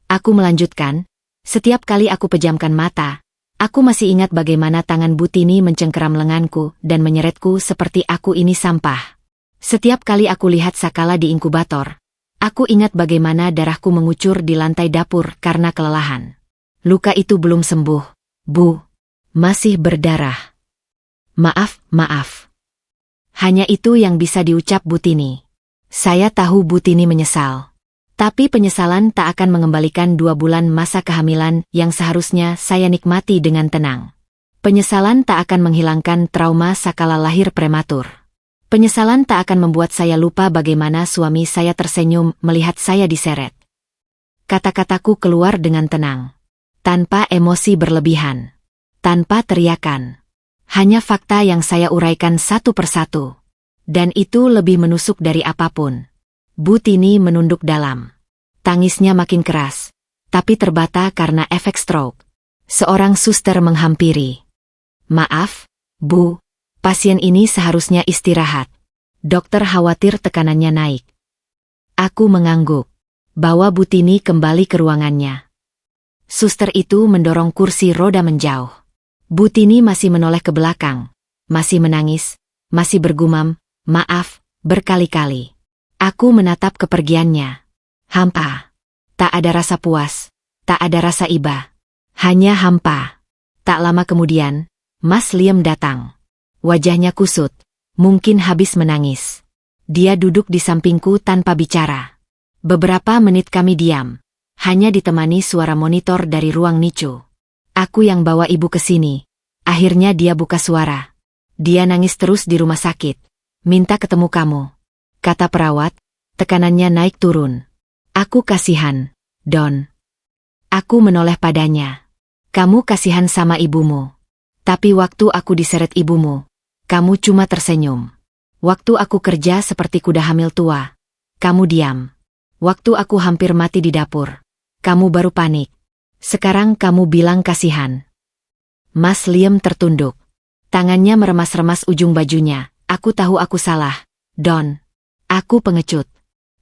Aku melanjutkan, setiap kali aku pejamkan mata, aku masih ingat bagaimana tangan Bu Tini mencengkeram lenganku dan menyeretku seperti aku ini sampah. Setiap kali aku lihat Sakala di inkubator, aku ingat bagaimana darahku mengucur di lantai dapur karena kelelahan. Luka itu belum sembuh, Bu. Masih berdarah. Maaf, maaf. Hanya itu yang bisa diucap Bu Tini. Saya tahu Bu Tini menyesal. Tapi penyesalan tak akan mengembalikan 2 bulan masa kehamilan yang seharusnya saya nikmati dengan tenang. Penyesalan tak akan menghilangkan trauma Sakala lahir prematur. Penyesalan tak akan membuat saya lupa bagaimana suami saya tersenyum melihat saya diseret. Kata-kataku keluar dengan tenang. Tanpa emosi berlebihan. Tanpa teriakan. Hanya fakta yang saya uraikan satu persatu. Dan itu lebih menusuk dari apapun. Bu Tini menunduk dalam. Tangisnya makin keras, tapi terbata karena efek stroke. Seorang suster menghampiri. Maaf, Bu, pasien ini seharusnya istirahat. Dokter khawatir tekanannya naik. Aku mengangguk. Bawa Bu Tini kembali ke ruangannya. Suster itu mendorong kursi roda menjauh. Bu Tini masih menoleh ke belakang, masih menangis, masih bergumam, maaf, berkali-kali. Aku menatap kepergiannya. Hampa. Tak ada rasa puas, tak ada rasa iba. Hanya hampa. Tak lama kemudian, Mas Liam datang. Wajahnya kusut, mungkin habis menangis. Dia duduk di sampingku tanpa bicara. Beberapa menit kami diam. Hanya ditemani suara monitor dari ruang NICU. Aku yang bawa ibu ke sini. Akhirnya dia buka suara. Dia nangis terus di rumah sakit. Minta ketemu kamu. Kata perawat, tekanannya naik turun. Aku kasihan, Don. Aku menoleh padanya. Kamu kasihan sama ibumu. Tapi waktu aku diseret ibumu, kamu cuma tersenyum. Waktu aku kerja seperti kuda hamil tua, kamu diam. Waktu aku hampir mati di dapur, kamu baru panik. Sekarang kamu bilang kasihan. Mas Liam tertunduk. Tangannya meremas-remas ujung bajunya. Aku tahu aku salah, Don. Aku pengecut.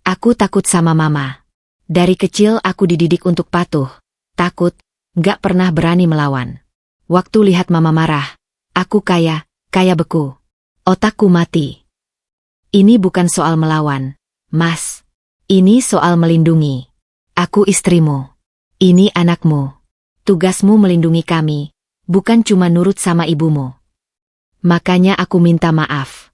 Aku takut sama mama. Dari kecil aku dididik untuk patuh, takut, gak pernah berani melawan. Waktu lihat mama marah, aku kayak beku. Otakku mati. Ini bukan soal melawan, Mas. Ini soal melindungi. Aku istrimu. Ini anakmu. Tugasmu melindungi kami, bukan cuma nurut sama ibumu. Makanya aku minta maaf.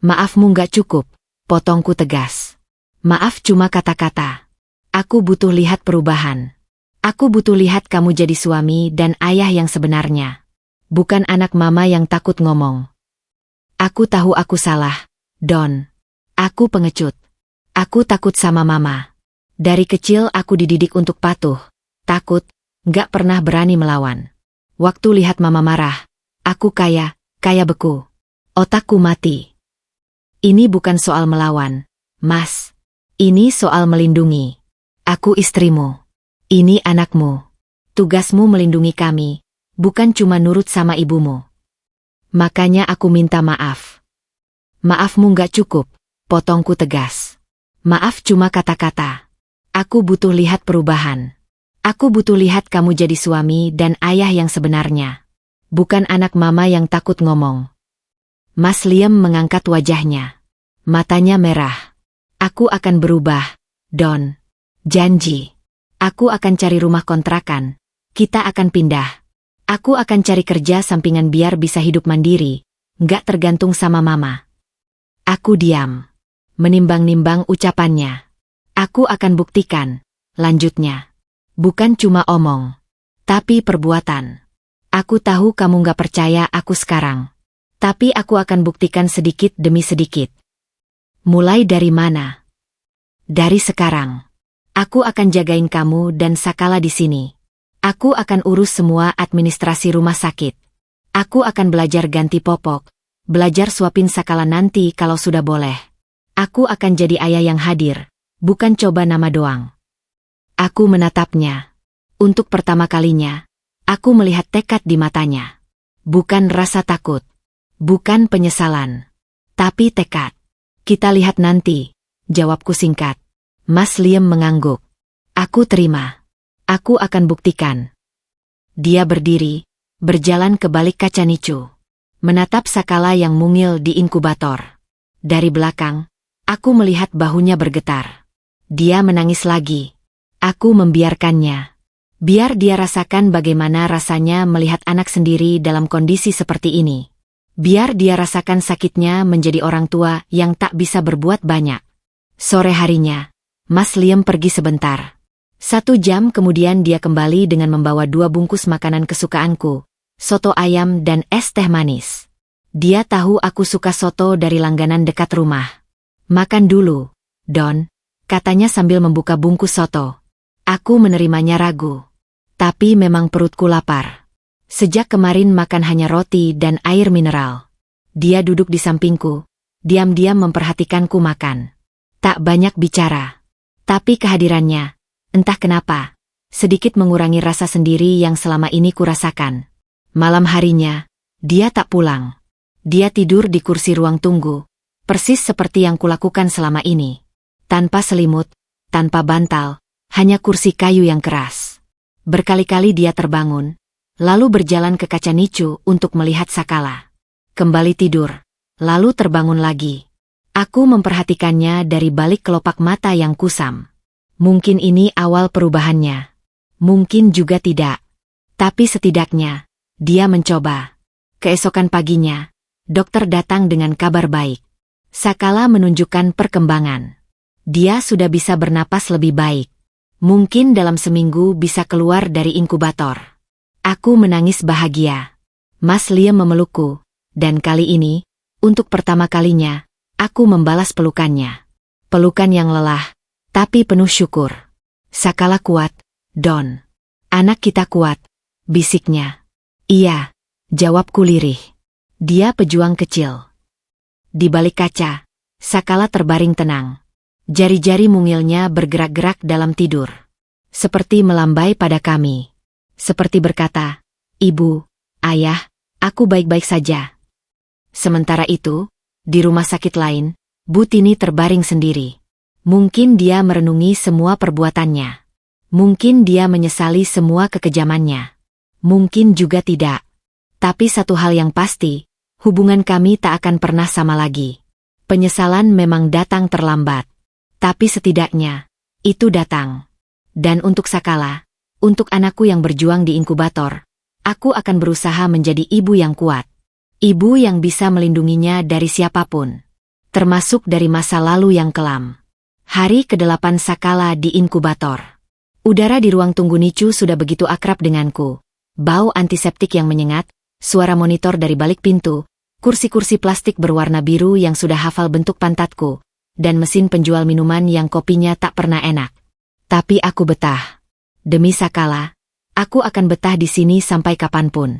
Maafmu gak cukup, potongku tegas. Maaf cuma kata-kata. Aku butuh lihat perubahan. Aku butuh lihat kamu jadi suami dan ayah yang sebenarnya. Bukan anak mama yang takut ngomong. Aku tahu aku salah, Don. Aku pengecut. Aku takut sama mama. Dari kecil aku dididik untuk patuh, takut, gak pernah berani melawan. Waktu lihat mama marah, aku kayak beku. Otakku mati. Ini bukan soal melawan, Mas. Ini soal melindungi. Aku istrimu. Ini anakmu. Tugasmu melindungi kami, bukan cuma nurut sama ibumu. Makanya aku minta maaf. Maafmu gak cukup, potongku tegas. Maaf cuma kata-kata. Aku butuh lihat perubahan. Aku butuh lihat kamu jadi suami dan ayah yang sebenarnya. Bukan anak mama yang takut ngomong. Mas Liam mengangkat wajahnya. Matanya merah. Aku akan berubah, Don. Janji. Aku akan cari rumah kontrakan. Kita akan pindah. Aku akan cari kerja sampingan biar bisa hidup mandiri, nggak tergantung sama mama. Aku diam. Menimbang-nimbang ucapannya. Aku akan buktikan, lanjutnya. Bukan cuma omong, tapi perbuatan. Aku tahu kamu gak percaya aku sekarang. Tapi aku akan buktikan sedikit demi sedikit. Mulai dari mana? Dari sekarang. Aku akan jagain kamu dan Sakala di sini. Aku akan urus semua administrasi rumah sakit. Aku akan belajar ganti popok, belajar suapin Sakala nanti kalau sudah boleh. Aku akan jadi ayah yang hadir, bukan coba nama doang. Aku menatapnya. Untuk pertama kalinya, aku melihat tekad di matanya. Bukan rasa takut, bukan penyesalan, tapi tekad. Kita lihat nanti, jawabku singkat. Mas Liam mengangguk. Aku terima. Aku akan buktikan. Dia berdiri, berjalan ke balik kaca nicu, menatap Sakala yang mungil di inkubator. Dari belakang, aku melihat bahunya bergetar. Dia menangis lagi. Aku membiarkannya. Biar dia rasakan bagaimana rasanya melihat anak sendiri dalam kondisi seperti ini. Biar dia rasakan sakitnya menjadi orang tua yang tak bisa berbuat banyak. Sore harinya, Mas Liam pergi sebentar. 1 jam kemudian dia kembali dengan membawa 2 bungkus makanan kesukaanku, soto ayam dan es teh manis. Dia tahu aku suka soto dari langganan dekat rumah. Makan dulu, Don, katanya sambil membuka bungkus soto. Aku menerimanya ragu. Tapi memang perutku lapar. Sejak kemarin makan hanya roti dan air mineral. Dia duduk di sampingku, diam-diam memperhatikanku makan. Tak banyak bicara. Tapi kehadirannya, entah kenapa, sedikit mengurangi rasa sendiri yang selama ini kurasakan. Malam harinya, dia tak pulang. Dia tidur di kursi ruang tunggu, persis seperti yang kulakukan selama ini. Tanpa selimut, tanpa bantal, hanya kursi kayu yang keras. Berkali-kali dia terbangun, lalu berjalan ke kaca nicu untuk melihat Sakala. Kembali tidur, lalu terbangun lagi. Aku memperhatikannya dari balik kelopak mata yang kusam. Mungkin ini awal perubahannya. Mungkin juga tidak. Tapi setidaknya, dia mencoba. Keesokan paginya, dokter datang dengan kabar baik. Sakala menunjukkan perkembangan. Dia sudah bisa bernapas lebih baik. Mungkin dalam seminggu bisa keluar dari inkubator. Aku menangis bahagia. Mas Liam memelukku, dan kali ini, untuk pertama kalinya, aku membalas pelukannya. Pelukan yang lelah, tapi penuh syukur. Sakala kuat, Don. Anak kita kuat, bisiknya. Iya, jawabku lirih. Dia pejuang kecil. Di balik kaca, Sakala terbaring tenang. Jari-jari mungilnya bergerak-gerak dalam tidur. Seperti melambai pada kami. Seperti berkata, Ibu, Ayah, aku baik-baik saja. Sementara itu, di rumah sakit lain, Bu Tini terbaring sendiri. Mungkin dia merenungi semua perbuatannya. Mungkin dia menyesali semua kekejamannya. Mungkin juga tidak. Tapi satu hal yang pasti, hubungan kami tak akan pernah sama lagi. Penyesalan memang datang terlambat. Tapi setidaknya, itu datang. Dan untuk Sakala, untuk anakku yang berjuang di inkubator, aku akan berusaha menjadi ibu yang kuat. Ibu yang bisa melindunginya dari siapapun. Termasuk dari masa lalu yang kelam. Hari ke-8 Sakala di inkubator. Udara di ruang tunggu nicu sudah begitu akrab denganku. Bau antiseptik yang menyengat, suara monitor dari balik pintu, kursi-kursi plastik berwarna biru yang sudah hafal bentuk pantatku, dan mesin penjual minuman yang kopinya tak pernah enak. Tapi aku betah. Demi Sakala, aku akan betah di sini sampai kapanpun.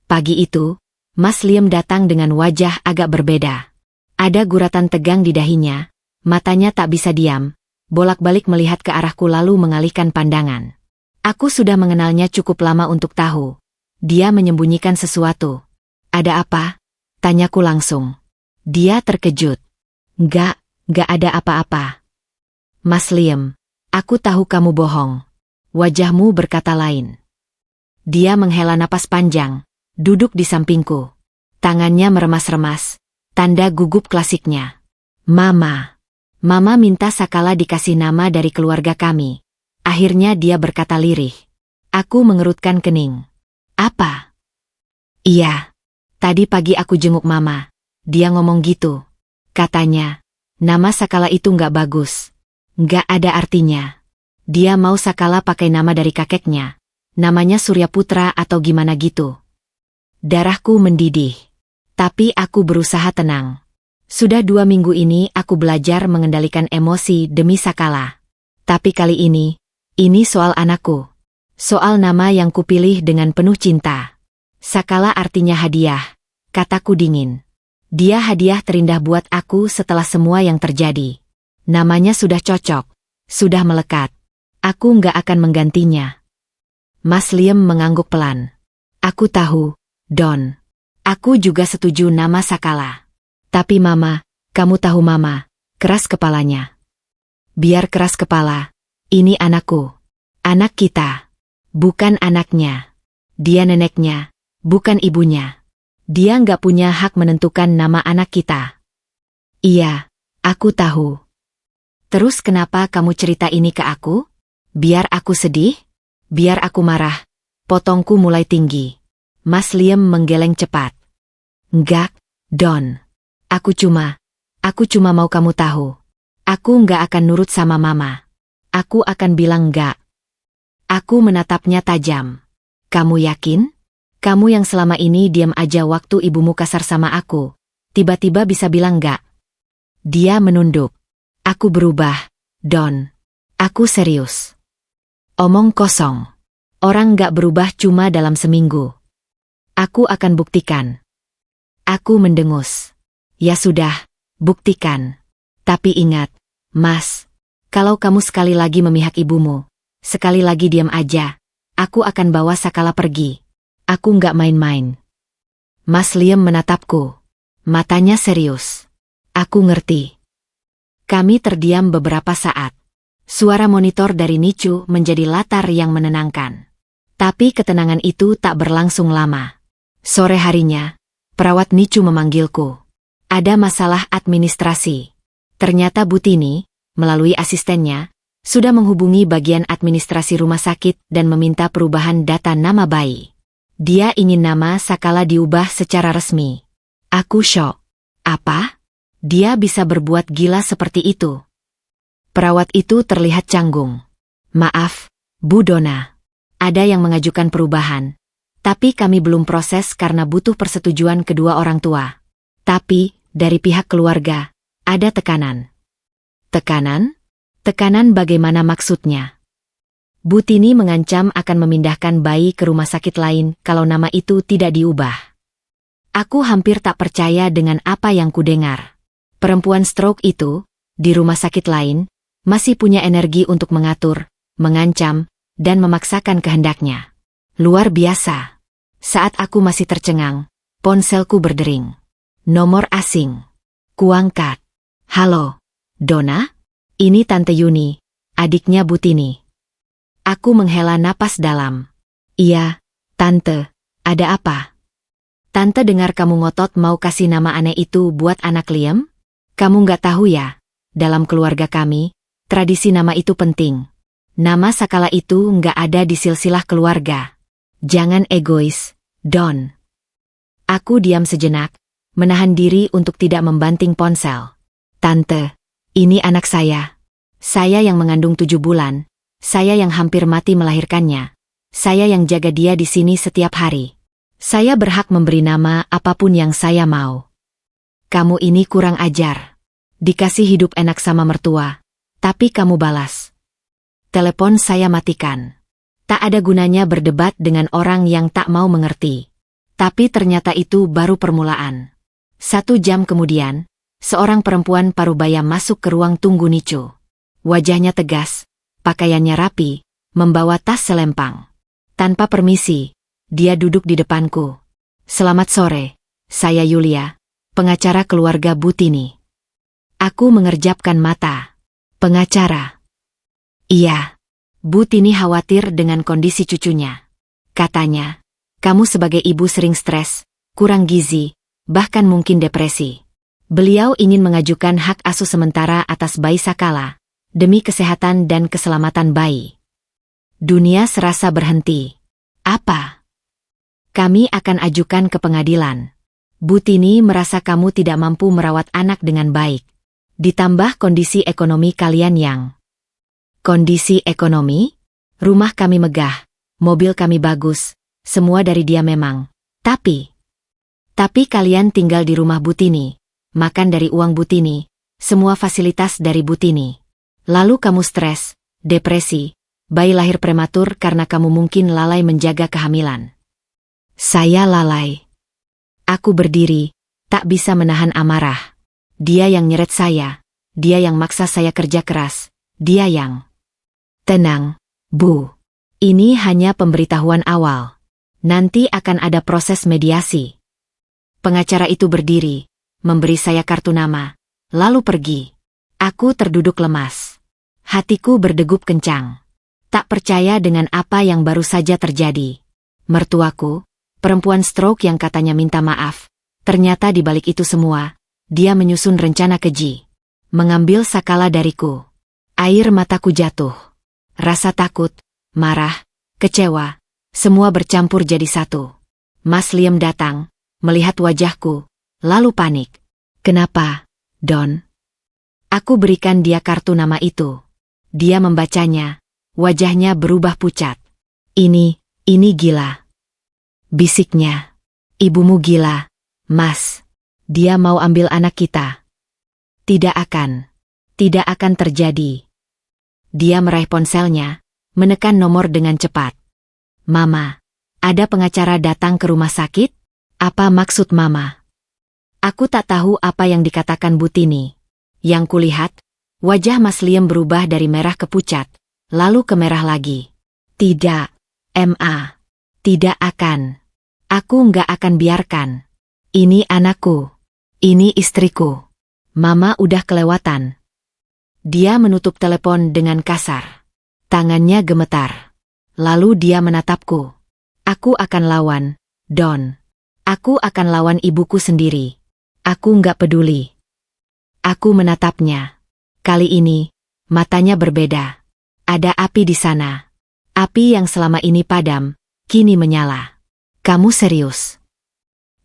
Pagi itu, Mas Liam datang dengan wajah agak berbeda. Ada guratan tegang di dahinya, matanya tak bisa diam, bolak-balik melihat ke arahku lalu mengalihkan pandangan. Aku sudah mengenalnya cukup lama untuk tahu. Dia menyembunyikan sesuatu. Ada apa? Tanyaku langsung. Dia terkejut. Gak ada apa-apa. Mas Liam, aku tahu kamu bohong. Wajahmu berkata lain. Dia menghela napas panjang, duduk di sampingku. Tangannya meremas-remas, tanda gugup klasiknya. Mama minta Sakala dikasih nama dari keluarga kami. Akhirnya dia berkata lirih. Aku mengerutkan kening. Apa? Iya. Tadi pagi aku jenguk Mama. Dia ngomong gitu. Katanya, nama Sakala itu nggak bagus. Nggak ada artinya. Dia mau Sakala pakai nama dari kakeknya. Namanya Surya Putra atau gimana gitu. Darahku mendidih. Tapi aku berusaha tenang. Sudah 2 minggu ini aku belajar mengendalikan emosi demi Sakala. Tapi kali ini soal anakku. Soal nama yang kupilih dengan penuh cinta. Sakala artinya hadiah, kataku dingin. Dia hadiah terindah buat aku setelah semua yang terjadi. Namanya sudah cocok, sudah melekat. Aku nggak akan menggantinya. Mas Liam mengangguk pelan. Aku tahu, Don. Aku juga setuju nama Sakala. Tapi Mama, kamu tahu Mama, keras kepalanya. Biar keras kepala, ini anakku. Anak kita. Bukan anaknya. Dia neneknya, bukan ibunya. Dia nggak punya hak menentukan nama anak kita. Iya, aku tahu. Terus kenapa kamu cerita ini ke aku? Biar aku sedih? Biar aku marah? Potongku mulai tinggi. Mas Liam menggeleng cepat. Enggak, Don. Aku cuma mau kamu tahu. Aku nggak akan nurut sama Mama. Aku akan bilang enggak. Aku menatapnya tajam. Kamu yakin? Kamu yang selama ini diam aja waktu ibumu kasar sama aku. Tiba-tiba bisa bilang enggak. Dia menunduk. Aku berubah, Don. Aku serius. Omong kosong. Orang nggak berubah cuma dalam seminggu. Aku akan buktikan. Aku mendengus. Ya sudah, buktikan. Tapi ingat, Mas, kalau kamu sekali lagi memihak ibumu, sekali lagi diam aja, aku akan bawa Sakala pergi. Aku nggak main-main. Mas Liam menatapku. Matanya serius. Aku ngerti. Kami terdiam beberapa saat. Suara monitor dari Nicu menjadi latar yang menenangkan. Tapi ketenangan itu tak berlangsung lama. Sore harinya, perawat Nicu memanggilku. Ada masalah administrasi. Ternyata Butini, melalui asistennya, sudah menghubungi bagian administrasi rumah sakit dan meminta perubahan data nama bayi. Dia ingin nama Sakala diubah secara resmi. Aku syok. Apa? Dia bisa berbuat gila seperti itu. Perawat itu terlihat canggung. Maaf, Bu Dona. Ada yang mengajukan perubahan. Tapi kami belum proses karena butuh persetujuan kedua orang tua. Tapi, dari pihak keluarga, ada tekanan. Tekanan? Tekanan bagaimana maksudnya? Butini mengancam akan memindahkan bayi ke rumah sakit lain kalau nama itu tidak diubah. Aku hampir tak percaya dengan apa yang kudengar. Perempuan stroke itu, di rumah sakit lain, masih punya energi untuk mengatur, mengancam, dan memaksakan kehendaknya. Luar biasa. Saat aku masih tercengang, ponselku berdering. Nomor asing. Kuangkat. Halo, Dona? Ini Tante Yuni, adiknya Butini. Aku menghela napas dalam. Iya, Tante, ada apa? Tante dengar kamu ngotot mau kasih nama aneh itu buat anak Liam? Kamu nggak tahu ya, dalam keluarga kami, tradisi nama itu penting. Nama Sakala itu nggak ada di silsilah keluarga. Jangan egois, Don. Aku diam sejenak, menahan diri untuk tidak membanting ponsel. Tante, ini anak saya. Saya yang mengandung 7 bulan. Saya yang hampir mati melahirkannya. Saya yang jaga dia di sini setiap hari. Saya berhak memberi nama apapun yang saya mau. Kamu ini kurang ajar. Dikasih hidup enak sama mertua, tapi kamu balas. Telepon saya matikan. Tak ada gunanya berdebat dengan orang yang tak mau mengerti. Tapi ternyata itu baru permulaan. 1 jam kemudian, seorang perempuan parubaya masuk ke ruang tunggu Nicu. Wajahnya tegas, pakaiannya rapi, membawa tas selempang. Tanpa permisi, dia duduk di depanku. Selamat sore, saya Yulia, pengacara keluarga Butini. Aku mengerjapkan mata. Pengacara. Iya. Butini khawatir dengan kondisi cucunya. Katanya, kamu sebagai ibu sering stres, kurang gizi, bahkan mungkin depresi. Beliau ingin mengajukan hak asuh sementara atas bayi Sakala, demi kesehatan dan keselamatan bayi. Dunia serasa berhenti. Apa? Kami akan ajukan ke pengadilan. Butini merasa kamu tidak mampu merawat anak dengan baik. Ditambah kondisi ekonomi kalian yang... Kondisi ekonomi? Rumah kami megah, mobil kami bagus, semua dari dia memang. Tapi kalian tinggal di rumah Butini, makan dari uang Butini, semua fasilitas dari Butini. Lalu kamu stres, depresi, bayi lahir prematur karena kamu mungkin lalai menjaga kehamilan. Saya lalai. Aku berdiri, tak bisa menahan amarah. Dia yang nyeret saya, dia yang maksa saya kerja keras, dia yang... Tenang, Bu. Ini hanya pemberitahuan awal. Nanti akan ada proses mediasi. Pengacara itu berdiri, memberi saya kartu nama, lalu pergi. Aku terduduk lemas. Hatiku berdegup kencang. Tak percaya dengan apa yang baru saja terjadi. Mertuaku, perempuan stroke yang katanya minta maaf, ternyata di balik itu semua, dia menyusun rencana keji. Mengambil Sakala dariku. Air mataku jatuh. Rasa takut, marah, kecewa, semua bercampur jadi satu. Mas Liam datang, melihat wajahku, lalu panik. Kenapa, Don? Aku berikan dia kartu nama itu. Dia membacanya, wajahnya berubah pucat. Ini gila. Bisiknya. Ibumu gila, Mas. Dia mau ambil anak kita. Tidak akan terjadi. Dia meraih ponselnya, menekan nomor dengan cepat. Mama, ada pengacara datang ke rumah sakit? Apa maksud Mama? Aku tak tahu apa yang dikatakan Bu Tini. Yang kulihat, wajah Mas Liam berubah dari merah ke pucat, lalu ke merah lagi. Tidak, Ma. Tidak akan. Aku nggak akan biarkan. Ini anakku. Ini istriku. Mama udah kelewatan. Dia menutup telepon dengan kasar. Tangannya gemetar. Lalu dia menatapku. Aku akan lawan, Don. Aku akan lawan ibuku sendiri. Aku nggak peduli. Aku menatapnya. Kali ini, matanya berbeda. Ada api di sana. Api yang selama ini padam, kini menyala. Kamu serius?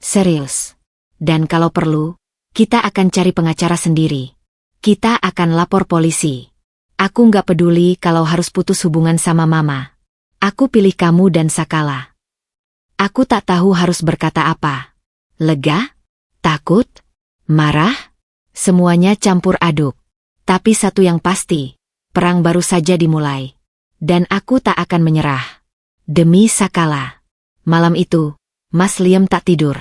Serius. Dan kalau perlu, kita akan cari pengacara sendiri. Kita akan lapor polisi. Aku nggak peduli kalau harus putus hubungan sama Mama. Aku pilih kamu dan Sakala. Aku tak tahu harus berkata apa. Lega? Takut? Marah? Semuanya campur aduk. Tapi satu yang pasti, perang baru saja dimulai. Dan aku tak akan menyerah. Demi Sakala. Malam itu, Mas Liam tak tidur.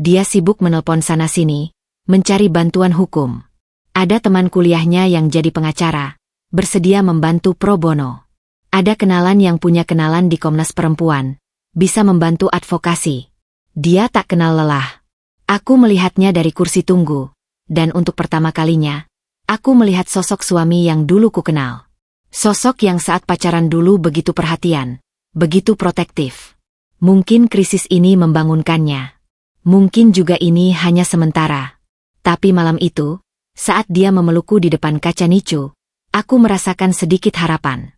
Dia sibuk menelpon sana-sini, mencari bantuan hukum. Ada teman kuliahnya yang jadi pengacara, bersedia membantu pro bono. Ada kenalan yang punya kenalan di Komnas Perempuan, bisa membantu advokasi. Dia tak kenal lelah. Aku melihatnya dari kursi tunggu, dan untuk pertama kalinya, aku melihat sosok suami yang dulu ku kenal. Sosok yang saat pacaran dulu begitu perhatian, begitu protektif. Mungkin krisis ini membangunkannya. Mungkin juga ini hanya sementara. Tapi malam itu, saat dia memelukku di depan kaca nicu, aku merasakan sedikit harapan.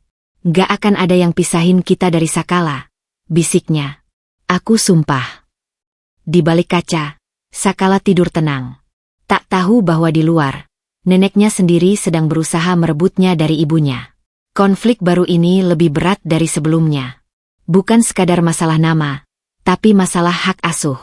Gak akan ada yang pisahin kita dari Sakala, bisiknya. Aku sumpah. Di balik kaca, Sakala tidur tenang. Tak tahu bahwa di luar, neneknya sendiri sedang berusaha merebutnya dari ibunya. Konflik baru ini lebih berat dari sebelumnya. Bukan sekadar masalah nama, tapi masalah hak asuh.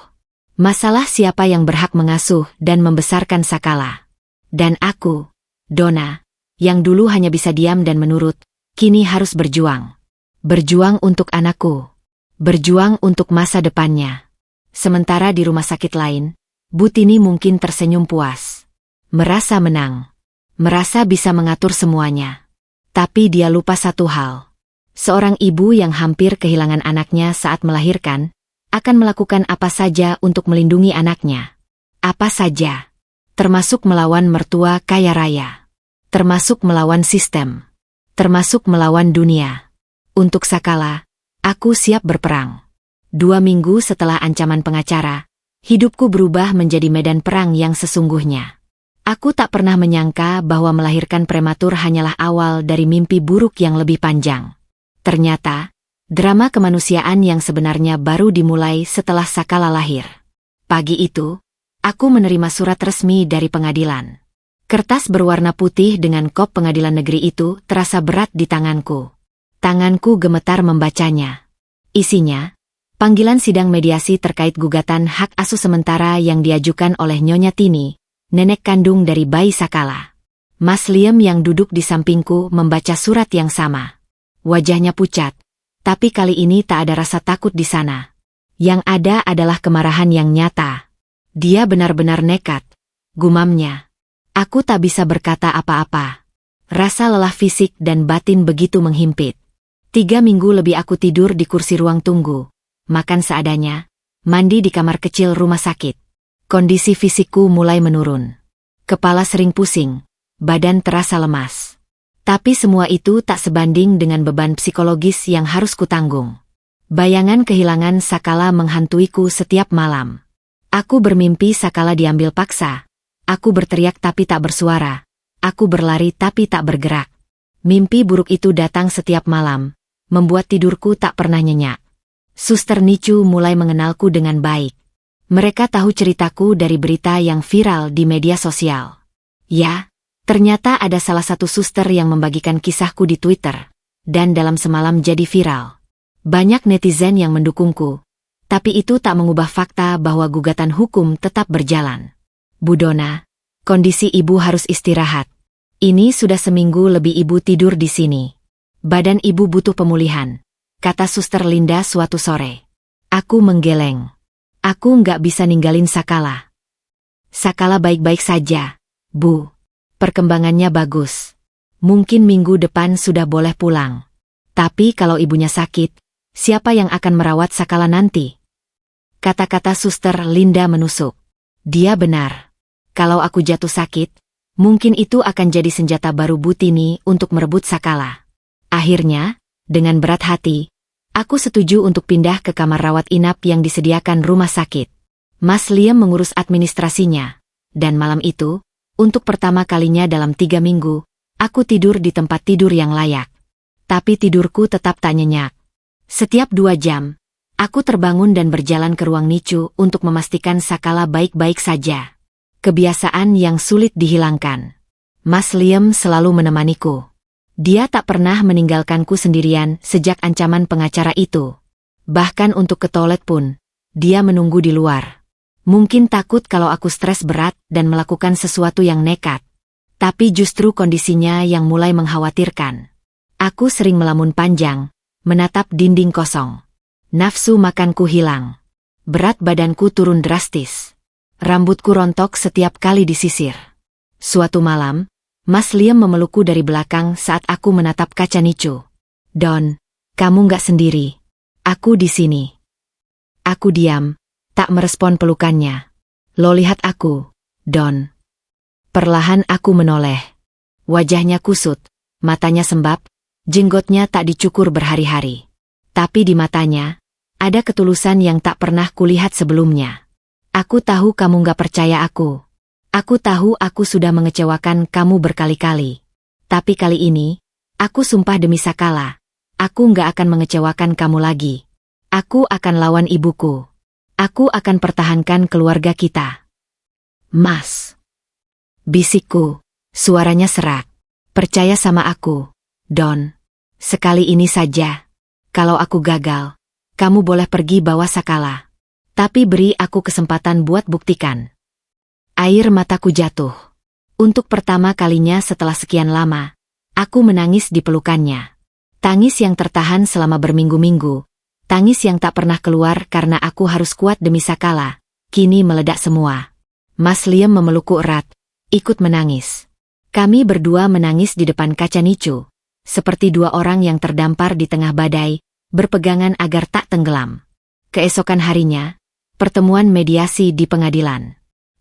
Masalah siapa yang berhak mengasuh dan membesarkan Sakala. Dan aku, Donna, yang dulu hanya bisa diam dan menurut, kini harus berjuang. Berjuang untuk anakku. Berjuang untuk masa depannya. Sementara di rumah sakit lain, Bu Tini mungkin tersenyum puas. Merasa menang. Merasa bisa mengatur semuanya. Tapi dia lupa satu hal. Seorang ibu yang hampir kehilangan anaknya saat melahirkan, akan melakukan apa saja untuk melindungi anaknya. Apa saja. Termasuk melawan mertua kaya raya. Termasuk melawan sistem. Termasuk melawan dunia. Untuk Sakala, aku siap berperang. 2 minggu setelah ancaman pengacara, hidupku berubah menjadi medan perang yang sesungguhnya. Aku tak pernah menyangka bahwa melahirkan prematur hanyalah awal dari mimpi buruk yang lebih panjang. Ternyata, drama kemanusiaan yang sebenarnya baru dimulai setelah Sakala lahir. Pagi itu, aku menerima surat resmi dari pengadilan. Kertas berwarna putih dengan kop pengadilan negeri itu terasa berat di tanganku. Tanganku gemetar membacanya. Isinya, panggilan sidang mediasi terkait gugatan hak asuh sementara yang diajukan oleh Nyonya Tini, nenek kandung dari bayi Sakala. Mas Liam yang duduk di sampingku membaca surat yang sama. Wajahnya pucat, tapi kali ini tak ada rasa takut di sana. Yang ada adalah kemarahan yang nyata. Dia benar-benar nekat, gumamnya. Aku tak bisa berkata apa-apa. Rasa lelah fisik dan batin begitu menghimpit. 3 minggu lebih aku tidur di kursi ruang tunggu, makan seadanya, mandi di kamar kecil rumah sakit. Kondisi fisikku mulai menurun. Kepala sering pusing, badan terasa lemas. Tapi semua itu tak sebanding dengan beban psikologis yang harus kutanggung. Bayangan kehilangan Sakala menghantuiku setiap malam. Aku bermimpi Sakala diambil paksa. Aku berteriak tapi tak bersuara. Aku berlari tapi tak bergerak. Mimpi buruk itu datang setiap malam, membuat tidurku tak pernah nyenyak. Suster Nicu mulai mengenalku dengan baik. Mereka tahu ceritaku dari berita yang viral di media sosial. Ya, ternyata ada salah satu suster yang membagikan kisahku di Twitter, dan dalam semalam jadi viral. Banyak netizen yang mendukungku, tapi itu tak mengubah fakta bahwa gugatan hukum tetap berjalan. Bu Dona, kondisi ibu harus istirahat. Ini sudah seminggu lebih ibu tidur di sini. Badan ibu butuh pemulihan, kata Suster Linda suatu sore. Aku menggeleng. Aku nggak bisa ninggalin Sakala. Sakala baik-baik saja, Bu. Perkembangannya bagus. Mungkin minggu depan sudah boleh pulang. Tapi kalau ibunya sakit, siapa yang akan merawat Sakala nanti? Kata-kata Suster Linda menusuk. Dia benar. Kalau aku jatuh sakit, mungkin itu akan jadi senjata baru Bu Tini untuk merebut Sakala. Akhirnya, dengan berat hati, aku setuju untuk pindah ke kamar rawat inap yang disediakan rumah sakit. Mas Liam mengurus administrasinya. Dan malam itu, untuk pertama kalinya dalam 3 minggu, aku tidur di tempat tidur yang layak. Tapi tidurku tetap tak nyenyak. Setiap 2 jam, aku terbangun dan berjalan ke ruang Nicu untuk memastikan Sakala baik-baik saja. Kebiasaan yang sulit dihilangkan. Mas Liam selalu menemaniku. Dia tak pernah meninggalkanku sendirian sejak ancaman pengacara itu. Bahkan untuk ke toilet pun, dia menunggu di luar. Mungkin takut kalau aku stres berat dan melakukan sesuatu yang nekat. Tapi justru kondisinya yang mulai mengkhawatirkan. Aku sering melamun panjang, menatap dinding kosong. Nafsu makanku hilang. Berat badanku turun drastis. Rambutku rontok setiap kali disisir. Suatu malam, Mas Liam memelukku dari belakang saat aku menatap kaca Nicu. Don, kamu nggak sendiri. Aku di sini. Aku diam, tak merespon pelukannya. Lo lihat aku, Don. Perlahan aku menoleh. Wajahnya kusut, matanya sembab, jenggotnya tak dicukur berhari-hari. Tapi di matanya, ada ketulusan yang tak pernah kulihat sebelumnya. Aku tahu kamu gak percaya aku. Aku tahu aku sudah mengecewakan kamu berkali-kali. Tapi kali ini, aku sumpah demi Sakala, aku gak akan mengecewakan kamu lagi. Aku akan lawan ibuku. Aku akan pertahankan keluarga kita. Mas. Bisikku, suaranya serak. Percaya sama aku, Don. Sekali ini saja. Kalau aku gagal, kamu boleh pergi bawa Sakala. Tapi beri aku kesempatan buat buktikan. Air mataku jatuh. Untuk pertama kalinya setelah sekian lama, aku menangis di pelukannya. Tangis yang tertahan selama berminggu-minggu. Tangis yang tak pernah keluar karena aku harus kuat demi Sakala. Kini meledak semua. Mas Liam memelukku erat, ikut menangis. Kami berdua menangis di depan kaca Nicu. Seperti 2 orang yang terdampar di tengah badai, berpegangan agar tak tenggelam. Keesokan harinya, pertemuan mediasi di pengadilan.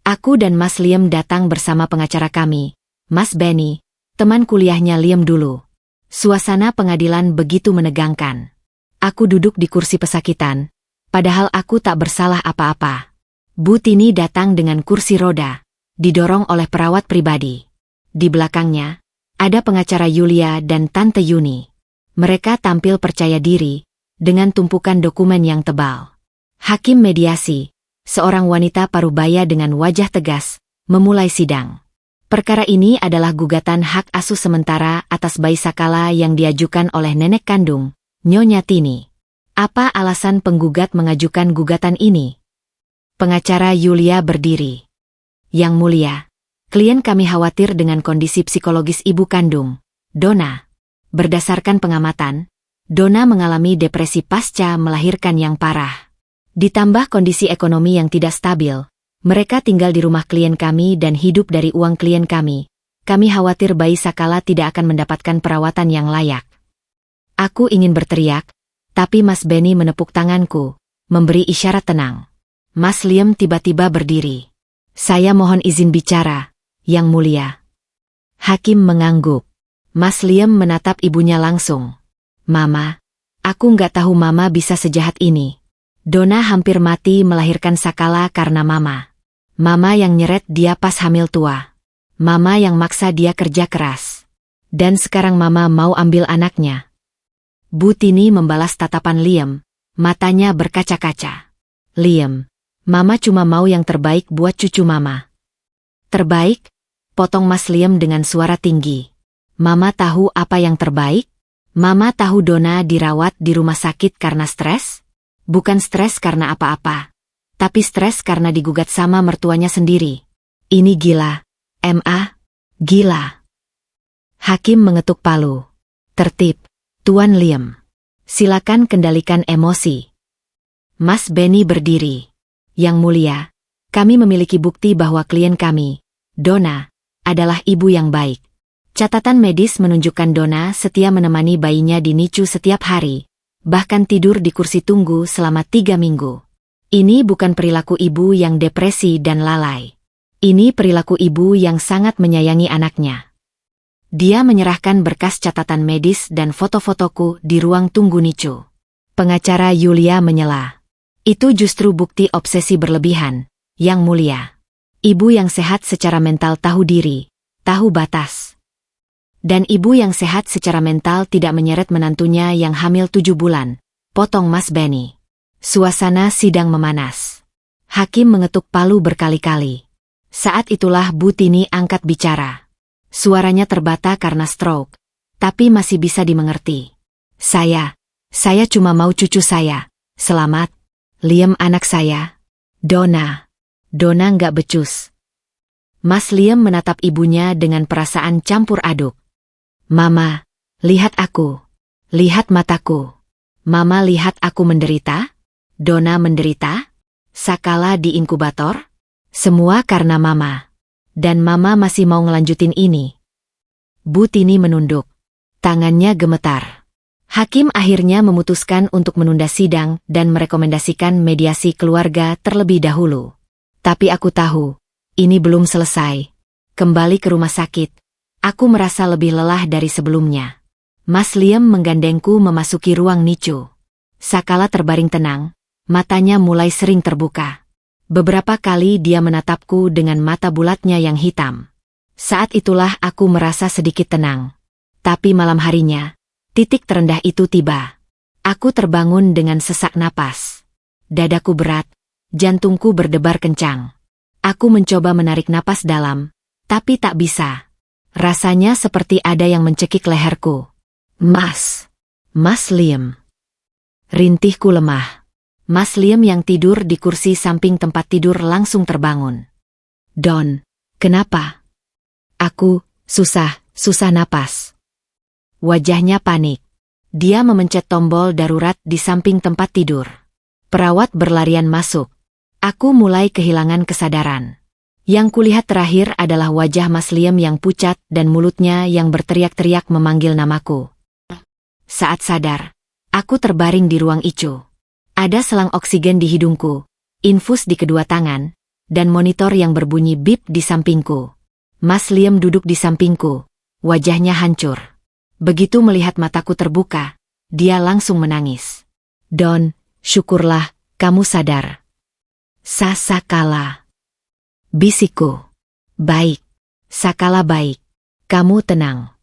Aku dan Mas Liam datang bersama pengacara kami, Mas Benny, teman kuliahnya Liam dulu. Suasana pengadilan begitu menegangkan. Aku duduk di kursi pesakitan, padahal aku tak bersalah apa-apa. Bu Tini datang dengan kursi roda, didorong oleh perawat pribadi. Di belakangnya, ada pengacara Yulia dan Tante Yuni. Mereka tampil percaya diri, dengan tumpukan dokumen yang tebal. Hakim mediasi, seorang wanita parubaya dengan wajah tegas, memulai sidang. Perkara ini adalah gugatan hak asuh sementara atas bayi Sakala yang diajukan oleh nenek kandung, Nyonya Tini. Apa alasan penggugat mengajukan gugatan ini? Pengacara Yulia berdiri. Yang mulia, Klien kami khawatir dengan kondisi psikologis ibu kandung, Donna. Berdasarkan pengamatan, Donna mengalami depresi pasca melahirkan yang parah. Ditambah kondisi ekonomi yang tidak stabil, mereka tinggal di rumah klien kami dan hidup dari uang klien kami. Kami khawatir bayi Sakala tidak akan mendapatkan perawatan yang layak. Aku ingin berteriak, tapi Mas Benny menepuk tanganku, memberi isyarat tenang. Mas Liam tiba-tiba berdiri. Saya mohon izin bicara, Yang Mulia. Hakim mengangguk. Mas Liam menatap ibunya langsung. Mama, aku nggak tahu Mama bisa sejahat ini. Donna hampir mati melahirkan Sakala karena Mama. Mama yang nyeret dia pas hamil tua. Mama yang maksa dia kerja keras. Dan sekarang Mama mau ambil anaknya. Bu Tini membalas tatapan Liam, matanya berkaca-kaca. Liam, Mama cuma mau yang terbaik buat cucu Mama. Terbaik? Potong Mas Liam dengan suara tinggi. Mama tahu apa yang terbaik? Mama tahu Donna dirawat di rumah sakit karena stres? Bukan stres karena apa-apa. Tapi stres karena digugat sama mertuanya sendiri. Ini gila. Ma, gila. Hakim mengetuk palu. Tertib, Tuan Liam. Silakan kendalikan emosi. Mas Benny berdiri. Yang Mulia, kami memiliki bukti bahwa klien kami, Donna, adalah ibu yang baik. Catatan medis menunjukkan Donna setia menemani bayinya di NICU setiap hari, bahkan tidur di kursi tunggu selama 3 minggu. Ini bukan perilaku ibu yang depresi dan lalai. Ini perilaku ibu yang sangat menyayangi anaknya. Dia menyerahkan berkas catatan medis dan foto-fotoku di ruang tunggu NICU. Pengacara Yulia menyela. Itu justru bukti obsesi berlebihan, Yang Mulia. Ibu yang sehat secara mental tahu diri, tahu batas. Dan ibu yang sehat secara mental tidak menyeret menantunya yang hamil 7 bulan, potong Mas Benny. Suasana sidang memanas. Hakim mengetuk palu berkali-kali. Saat itulah Bu Tini angkat bicara. Suaranya terbata karena stroke, tapi masih bisa dimengerti. Saya cuma mau cucu saya, selamat. Liam anak saya. Donna nggak becus. Mas Liam menatap ibunya dengan perasaan campur aduk. Mama, lihat aku. Lihat mataku. Mama lihat aku menderita? Donna menderita? Sakala di inkubator? Semua karena Mama. Dan Mama masih mau ngelanjutin ini. Bu Tini menunduk. Tangannya gemetar. Hakim akhirnya memutuskan untuk menunda sidang dan merekomendasikan mediasi keluarga terlebih dahulu. Tapi aku tahu, ini belum selesai. Kembali ke rumah sakit. Aku merasa lebih lelah dari sebelumnya. Mas Liam menggandengku memasuki ruang NICU. Sakala terbaring tenang, matanya mulai sering terbuka. Beberapa kali dia menatapku dengan mata bulatnya yang hitam. Saat itulah aku merasa sedikit tenang. Tapi malam harinya, titik terendah itu tiba. Aku terbangun dengan sesak napas. Dadaku berat, jantungku berdebar kencang. Aku mencoba menarik napas dalam, tapi tak bisa. Rasanya seperti ada yang mencekik leherku. Mas Liam. Rintihku lemah. Mas Liam yang tidur di kursi samping tempat tidur langsung terbangun. Don, kenapa? Aku, susah napas. Wajahnya panik. Dia memencet tombol darurat di samping tempat tidur. Perawat berlarian masuk. Aku mulai kehilangan kesadaran. Yang kulihat terakhir adalah wajah Mas Liam yang pucat dan mulutnya yang berteriak-teriak memanggil namaku. Saat sadar, aku terbaring di ruang ICU. Ada selang oksigen di hidungku, infus di kedua tangan, dan monitor yang berbunyi bip di sampingku. Mas Liam duduk di sampingku, wajahnya hancur. Begitu melihat mataku terbuka, dia langsung menangis. Don, syukurlah, kamu sadar. Sakala. Bisikku. Baik. Sakala baik. Kamu tenang.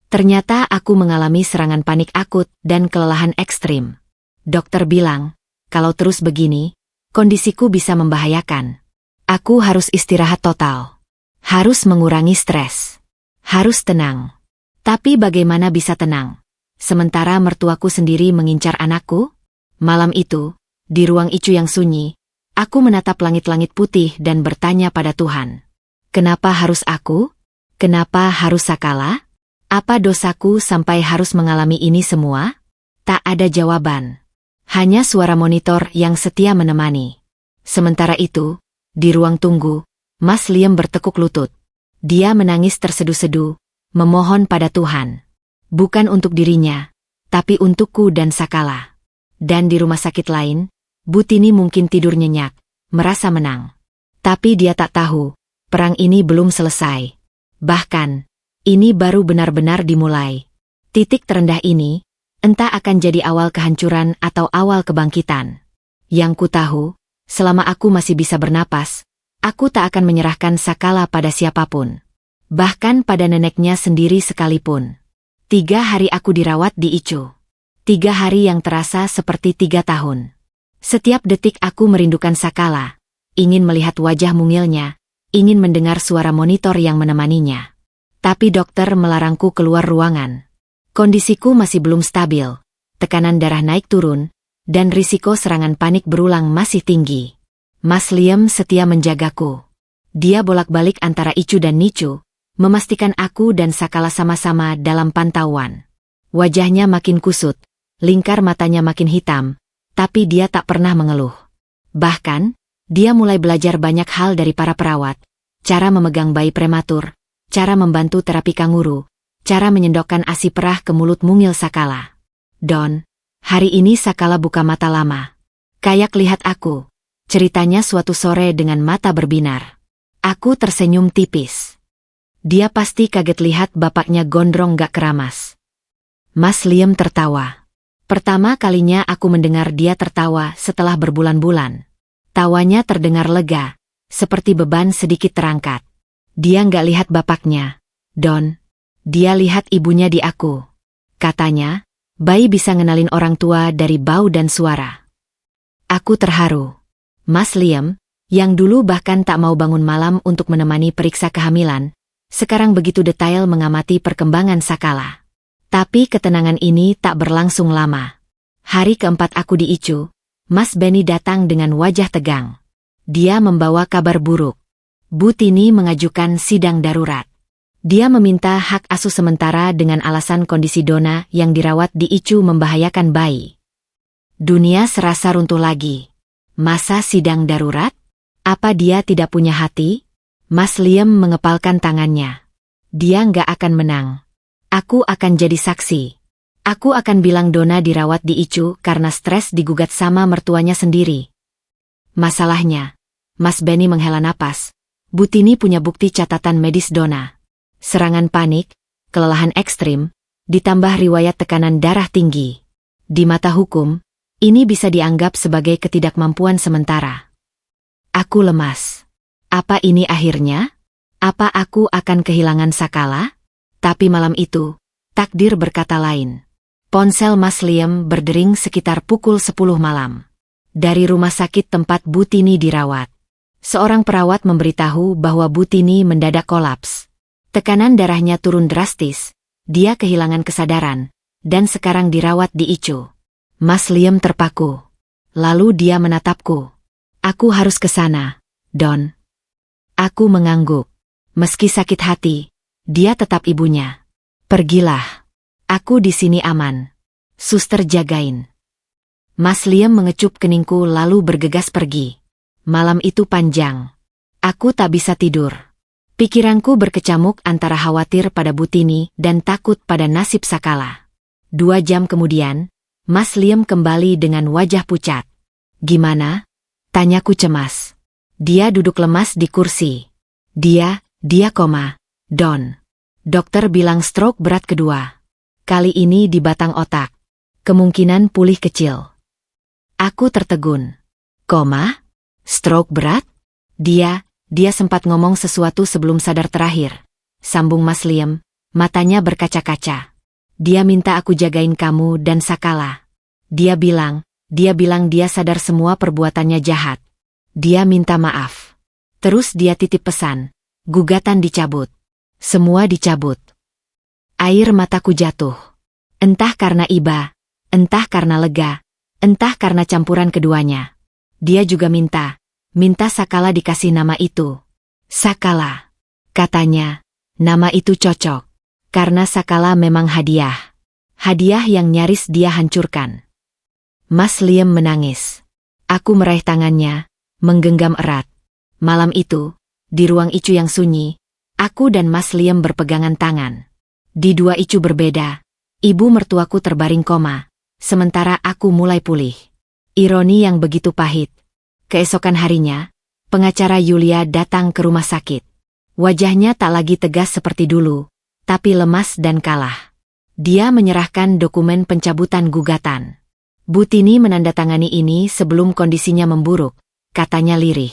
Ternyata aku mengalami serangan panik akut dan kelelahan ekstrim. Dokter bilang, kalau terus begini, kondisiku bisa membahayakan. Aku harus istirahat total. Harus mengurangi stres. Harus tenang. Tapi bagaimana bisa tenang? Sementara mertuaku sendiri mengincar anakku? Malam itu, di ruang ICU yang sunyi, aku menatap langit-langit putih dan bertanya pada Tuhan. Kenapa harus aku? Kenapa harus Sakala? Apa dosaku sampai harus mengalami ini semua? Tak ada jawaban. Hanya suara monitor yang setia menemani. Sementara itu, di ruang tunggu, Mas Liam bertekuk lutut. Dia menangis terseduh-seduh, memohon pada Tuhan. Bukan untuk dirinya, tapi untukku dan Sakala. Dan di rumah sakit lain, Butini mungkin tidur nyenyak, merasa menang. Tapi dia tak tahu, perang ini belum selesai. Bahkan, ini baru benar-benar dimulai. Titik terendah ini, entah akan jadi awal kehancuran atau awal kebangkitan. Yang ku tahu, selama aku masih bisa bernapas, aku tak akan menyerahkan Sakala pada siapapun. Bahkan pada neneknya sendiri sekalipun. 3 hari aku dirawat di ICU. 3 hari yang terasa seperti 3 tahun. Setiap detik aku merindukan Sakala, ingin melihat wajah mungilnya, ingin mendengar suara monitor yang menemaninya. Tapi dokter melarangku keluar ruangan. Kondisiku masih belum stabil, tekanan darah naik turun, dan risiko serangan panik berulang masih tinggi. Mas Liam setia menjagaku. Dia bolak-balik antara ICU dan NICU, memastikan aku dan Sakala sama-sama dalam pantauan. Wajahnya makin kusut, lingkar matanya makin hitam, tapi dia tak pernah mengeluh. Bahkan, dia mulai belajar banyak hal dari para perawat, cara memegang bayi prematur, cara membantu terapi kanguru, cara menyendokkan ASI perah ke mulut mungil Sakala. Don, hari ini Sakala buka mata lama. Kayak lihat aku, ceritanya suatu sore dengan mata berbinar. Aku tersenyum tipis. Dia pasti kaget lihat bapaknya gondrong gak keramas. Mas Liam tertawa. Pertama kalinya aku mendengar dia tertawa setelah berbulan-bulan. Tawanya terdengar lega, seperti beban sedikit terangkat. Dia gak lihat bapaknya, Don. Dia lihat ibunya di aku. Katanya, bayi bisa ngenalin orang tua dari bau dan suara. Aku terharu. Mas Liam, yang dulu bahkan tak mau bangun malam untuk menemani periksa kehamilan, sekarang begitu detail mengamati perkembangan Sakala. Tapi ketenangan ini tak berlangsung lama. Hari keempat aku di ICU, Mas Benny datang dengan wajah tegang. Dia membawa kabar buruk. Butini mengajukan sidang darurat. Dia meminta hak asuh sementara dengan alasan kondisi Dona yang dirawat di ICU membahayakan bayi. Dunia serasa runtuh lagi. Masa sidang darurat? Apa dia tidak punya hati? Mas Liam mengepalkan tangannya. Dia nggak akan menang. Aku akan jadi saksi. Aku akan bilang Dona dirawat di ICU karena stres digugat sama mertuanya sendiri. Masalahnya, Mas Benny menghela napas. Butini punya bukti catatan medis Dona. Serangan panik, kelelahan ekstrim, ditambah riwayat tekanan darah tinggi. Di mata hukum, ini bisa dianggap sebagai ketidakmampuan sementara. Aku lemas. Apa ini akhirnya? Apa aku akan kehilangan Sakala? Tapi malam itu, takdir berkata lain. Ponsel Mas Liam berdering sekitar pukul 10 malam. Dari rumah sakit tempat Butini dirawat. Seorang perawat memberitahu bahwa Butini mendadak kolaps. Tekanan darahnya turun drastis, dia kehilangan kesadaran, dan sekarang dirawat di ICU. Mas Liam terpaku. Lalu dia menatapku. Aku harus ke sana, Don. Aku mengangguk. Meski sakit hati, dia tetap ibunya. Pergilah. Aku di sini aman. Suster jagain. Mas Liam mengecup keningku lalu bergegas pergi. Malam itu panjang. Aku tak bisa tidur. Pikiranku berkecamuk antara khawatir pada Butini dan takut pada nasib Sakala. 2 jam kemudian, Mas Liam kembali dengan wajah pucat. Gimana? Tanyaku cemas. Dia duduk lemas di kursi. Dia koma, Don. Dokter bilang stroke berat kedua. Kali ini di batang otak. Kemungkinan pulih kecil. Aku tertegun. Koma? Stroke berat? Dia sempat ngomong sesuatu sebelum sadar terakhir. Sambung Mas Liam, matanya berkaca-kaca. Dia minta aku jagain kamu dan Sakala. Dia bilang dia sadar semua perbuatannya jahat. Dia minta maaf. Terus dia titip pesan. Gugatan dicabut. Semua dicabut. Air mataku jatuh. Entah karena iba, entah karena lega, entah karena campuran keduanya. Dia juga minta Sakala dikasih nama itu. Sakala. Katanya, nama itu cocok. Karena Sakala memang hadiah. Hadiah yang nyaris dia hancurkan. Mas Liam menangis. Aku meraih tangannya, menggenggam erat. Malam itu, di ruang Icu yang sunyi, aku dan Mas Liam berpegangan tangan. Di dua Icu berbeda, ibu mertuaku terbaring koma, sementara aku mulai pulih. Ironi yang begitu pahit. Keesokan harinya, pengacara Yulia datang ke rumah sakit. Wajahnya tak lagi tegas seperti dulu, tapi lemas dan kalah. Dia menyerahkan dokumen pencabutan gugatan. Bu Tini menandatangani ini sebelum kondisinya memburuk, katanya lirih.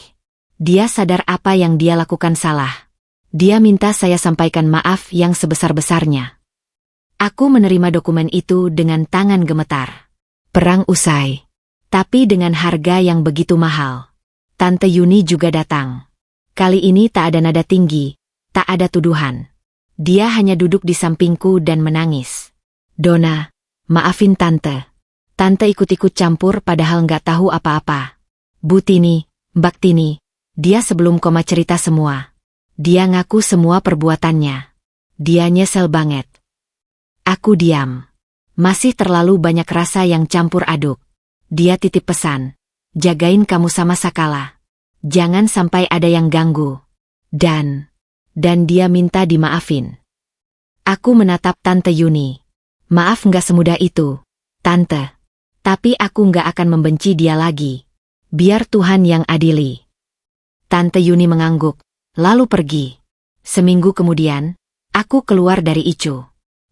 Dia sadar apa yang dia lakukan salah. Dia minta saya sampaikan maaf yang sebesar-besarnya. Aku menerima dokumen itu dengan tangan gemetar. Perang usai. Tapi dengan harga yang begitu mahal. Tante Yuni juga datang. Kali ini tak ada nada tinggi, tak ada tuduhan. Dia hanya duduk di sampingku dan menangis. Dona, maafin Tante. Tante ikut-ikut campur padahal nggak tahu apa-apa. Bu Tini, Mbak Tini, dia sebelum koma cerita semua. Dia ngaku semua perbuatannya. Dia nyesel banget. Aku diam. Masih terlalu banyak rasa yang campur aduk. Dia titip pesan. Jagain kamu sama Sakala. Jangan sampai ada yang ganggu. Dan dia minta dimaafin. Aku menatap Tante Yuni. Maaf nggak semudah itu, Tante. Tapi aku nggak akan membenci dia lagi. Biar Tuhan yang adili. Tante Yuni mengangguk, lalu pergi. Seminggu kemudian, aku keluar dari Icu.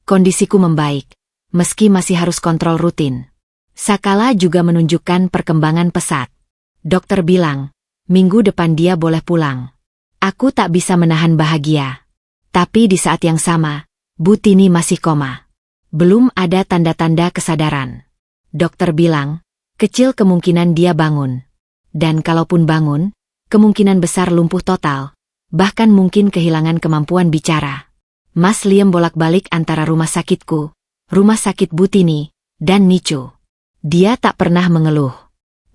Kondisiku membaik, meski masih harus kontrol rutin. Sakala juga menunjukkan perkembangan pesat. Dokter bilang, minggu depan dia boleh pulang. Aku tak bisa menahan bahagia. Tapi di saat yang sama, Bu Tini masih koma. Belum ada tanda-tanda kesadaran. Dokter bilang, kecil kemungkinan dia bangun. Dan kalaupun bangun, kemungkinan besar lumpuh total, bahkan mungkin kehilangan kemampuan bicara. Mas Liam bolak-balik antara rumah sakitku, rumah sakit Bu Tini, dan Nicu. Dia tak pernah mengeluh.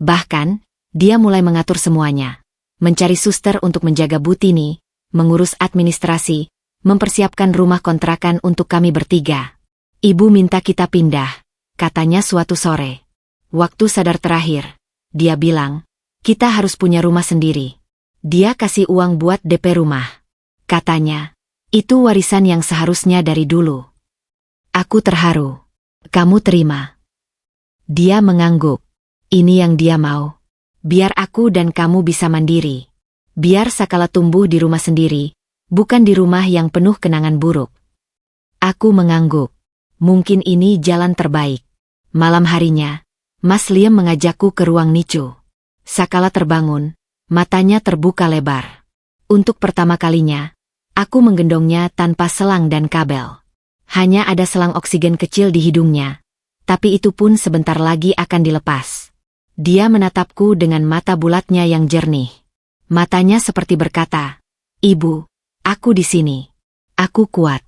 Bahkan, dia mulai mengatur semuanya. Mencari suster untuk menjaga Bu Tini, mengurus administrasi, mempersiapkan rumah kontrakan untuk kami bertiga. Ibu minta kita pindah. Katanya suatu sore. Waktu sadar terakhir, dia bilang, kita harus punya rumah sendiri. Dia kasih uang buat DP rumah. Katanya, itu warisan yang seharusnya dari dulu. Aku terharu. Kamu terima. Dia mengangguk. Ini yang dia mau. Biar aku dan kamu bisa mandiri. Biar Sakala tumbuh di rumah sendiri, bukan di rumah yang penuh kenangan buruk. Aku mengangguk. Mungkin ini jalan terbaik. Malam harinya, Mas Liam mengajakku ke ruang Nicu. Sakala terbangun, matanya terbuka lebar. Untuk pertama kalinya, aku menggendongnya tanpa selang dan kabel. Hanya ada selang oksigen kecil di hidungnya, tapi itu pun sebentar lagi akan dilepas. Dia menatapku dengan mata bulatnya yang jernih. Matanya seperti berkata, Ibu, aku di sini. Aku kuat.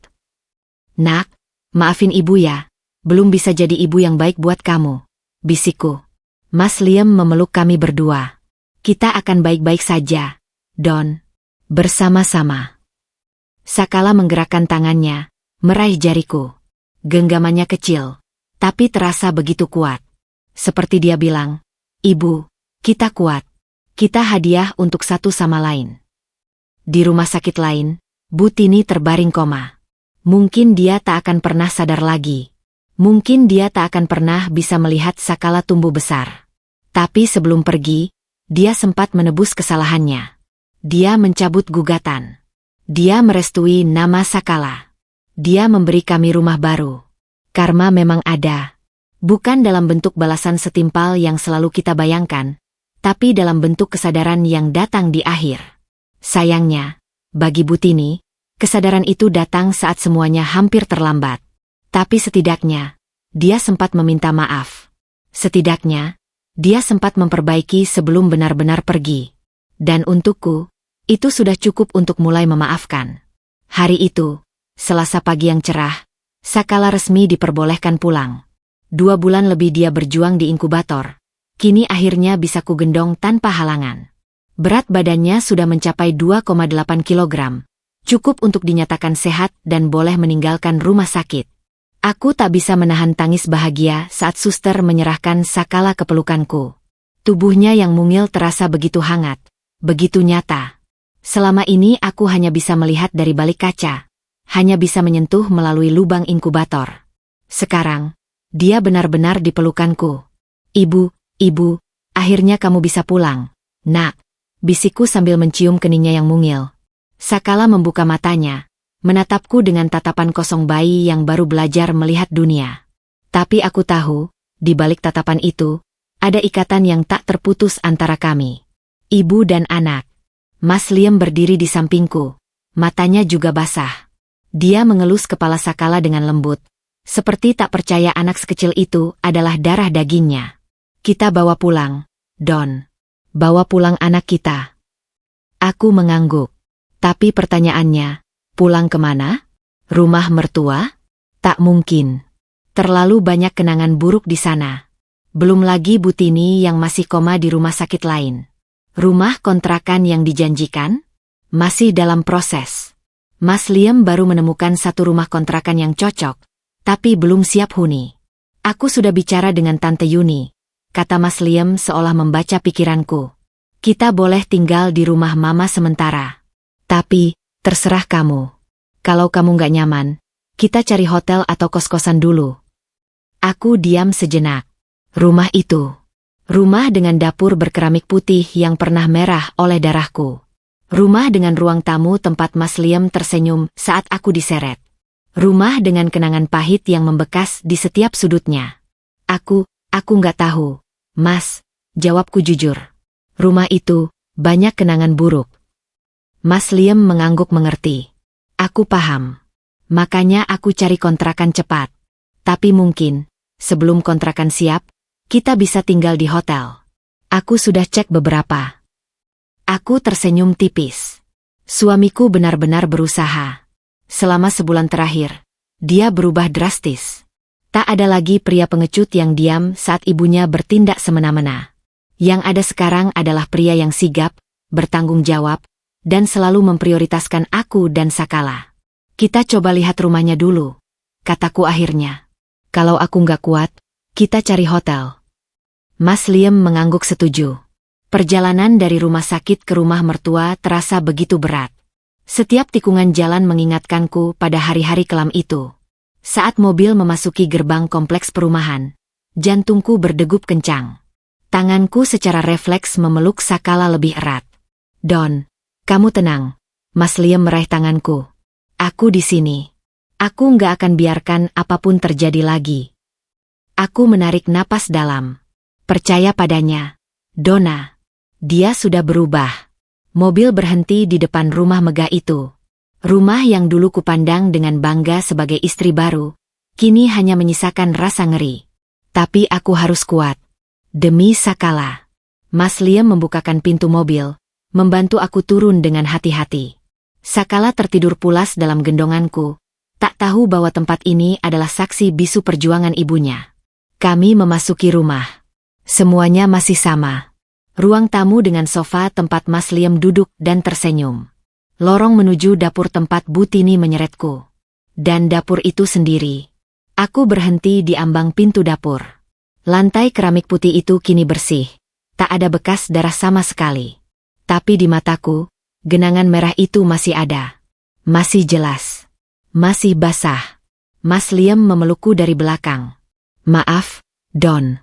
Nak, maafin ibu ya. Belum bisa jadi ibu yang baik buat kamu, bisikku. Mas Liam memeluk kami berdua. Kita akan baik-baik saja, Don. Bersama-sama. Sakala menggerakkan tangannya, meraih jariku. Genggamannya kecil, tapi terasa begitu kuat. Seperti dia bilang, Ibu, kita kuat. Kita hadiah untuk satu sama lain. Di rumah sakit lain, Bu Tini terbaring koma. Mungkin dia tak akan pernah sadar lagi. Mungkin dia tak akan pernah bisa melihat Sakala tumbuh besar. Tapi sebelum pergi, dia sempat menebus kesalahannya. Dia mencabut gugatan. Dia merestui nama Sakala. Dia memberi kami rumah baru. Karma memang ada. Bukan dalam bentuk balasan setimpal yang selalu kita bayangkan, tapi dalam bentuk kesadaran yang datang di akhir. Sayangnya, bagi Bu Tini, kesadaran itu datang saat semuanya hampir terlambat. Tapi setidaknya, dia sempat meminta maaf. Setidaknya, dia sempat memperbaiki sebelum benar-benar pergi. Dan untukku, itu sudah cukup untuk mulai memaafkan. Hari itu, Selasa pagi yang cerah, Sakala resmi diperbolehkan pulang. 2 bulan lebih dia berjuang di inkubator. Kini akhirnya bisa kugendong tanpa halangan. Berat badannya sudah mencapai 2,8 kilogram. Cukup untuk dinyatakan sehat dan boleh meninggalkan rumah sakit. Aku tak bisa menahan tangis bahagia saat suster menyerahkan Sakala ke pelukanku. Tubuhnya yang mungil terasa begitu hangat, begitu nyata. Selama ini aku hanya bisa melihat dari balik kaca, hanya bisa menyentuh melalui lubang inkubator. Sekarang, dia benar-benar di pelukanku. Ibu, akhirnya kamu bisa pulang, nak, bisikku sambil mencium keningnya yang mungil. Sakala membuka matanya, menatapku dengan tatapan kosong bayi yang baru belajar melihat dunia. Tapi aku tahu, di balik tatapan itu, ada ikatan yang tak terputus antara kami. Ibu dan anak. Mas Liam berdiri di sampingku. Matanya juga basah. Dia mengelus kepala Sakala dengan lembut, seperti tak percaya anak sekecil itu adalah darah dagingnya. Kita bawa pulang, Don. Bawa pulang anak kita. Aku mengangguk. Tapi pertanyaannya, pulang kemana? Rumah mertua? Tak mungkin. Terlalu banyak kenangan buruk di sana. Belum lagi Butini yang masih koma di rumah sakit lain. Rumah kontrakan yang dijanjikan? Masih dalam proses. Mas Liam baru menemukan satu rumah kontrakan yang cocok, tapi belum siap huni. Aku sudah bicara dengan Tante Yuni, kata Mas Liam seolah membaca pikiranku. Kita boleh tinggal di rumah Mama sementara. Tapi, terserah kamu. Kalau kamu nggak nyaman, kita cari hotel atau kos-kosan dulu. Aku diam sejenak. Rumah itu. Rumah dengan dapur berkeramik putih yang pernah merah oleh darahku. Rumah dengan ruang tamu tempat Mas Liam tersenyum saat aku diseret. Rumah dengan kenangan pahit yang membekas di setiap sudutnya. Aku nggak tahu, Mas, jawabku jujur. Rumah itu, banyak kenangan buruk. Mas Liam mengangguk mengerti. Aku paham. Makanya aku cari kontrakan cepat. Tapi mungkin, sebelum kontrakan siap, kita bisa tinggal di hotel. Aku sudah cek beberapa. Aku tersenyum tipis. Suamiku benar-benar berusaha. Selama sebulan terakhir, dia berubah drastis. Tak ada lagi pria pengecut yang diam saat ibunya bertindak semena-mena. Yang ada sekarang adalah pria yang sigap, bertanggung jawab, dan selalu memprioritaskan aku dan Sakala. Kita coba lihat rumahnya dulu, kataku akhirnya. Kalau aku nggak kuat, kita cari hotel. Mas Liam mengangguk setuju. Perjalanan dari rumah sakit ke rumah mertua terasa begitu berat. Setiap tikungan jalan mengingatkanku pada hari-hari kelam itu. Saat mobil memasuki gerbang kompleks perumahan, jantungku berdegup kencang. Tanganku secara refleks memeluk Sakala lebih erat. Don, kamu tenang. Mas Liam meraih tanganku. Aku di sini. Aku nggak akan biarkan apapun terjadi lagi. Aku menarik napas dalam. Percaya padanya. Donna. Dia sudah berubah. Mobil berhenti di depan rumah megah itu. Rumah yang dulu kupandang dengan bangga sebagai istri baru, kini hanya menyisakan rasa ngeri. Tapi aku harus kuat. Demi Sakala. Mas Liam membukakan pintu mobil, membantu aku turun dengan hati-hati. Sakala tertidur pulas dalam gendonganku, tak tahu bahwa tempat ini adalah saksi bisu perjuangan ibunya. Kami memasuki rumah. Semuanya masih sama. Ruang tamu dengan sofa tempat Mas Liam duduk dan tersenyum. Lorong menuju dapur tempat Butini menyeretku. Dan dapur itu sendiri. Aku berhenti di ambang pintu dapur. Lantai keramik putih itu kini bersih. Tak ada bekas darah sama sekali. Tapi di mataku, genangan merah itu masih ada. Masih jelas. Masih basah. Mas Liam memelukku dari belakang. Maaf, Don.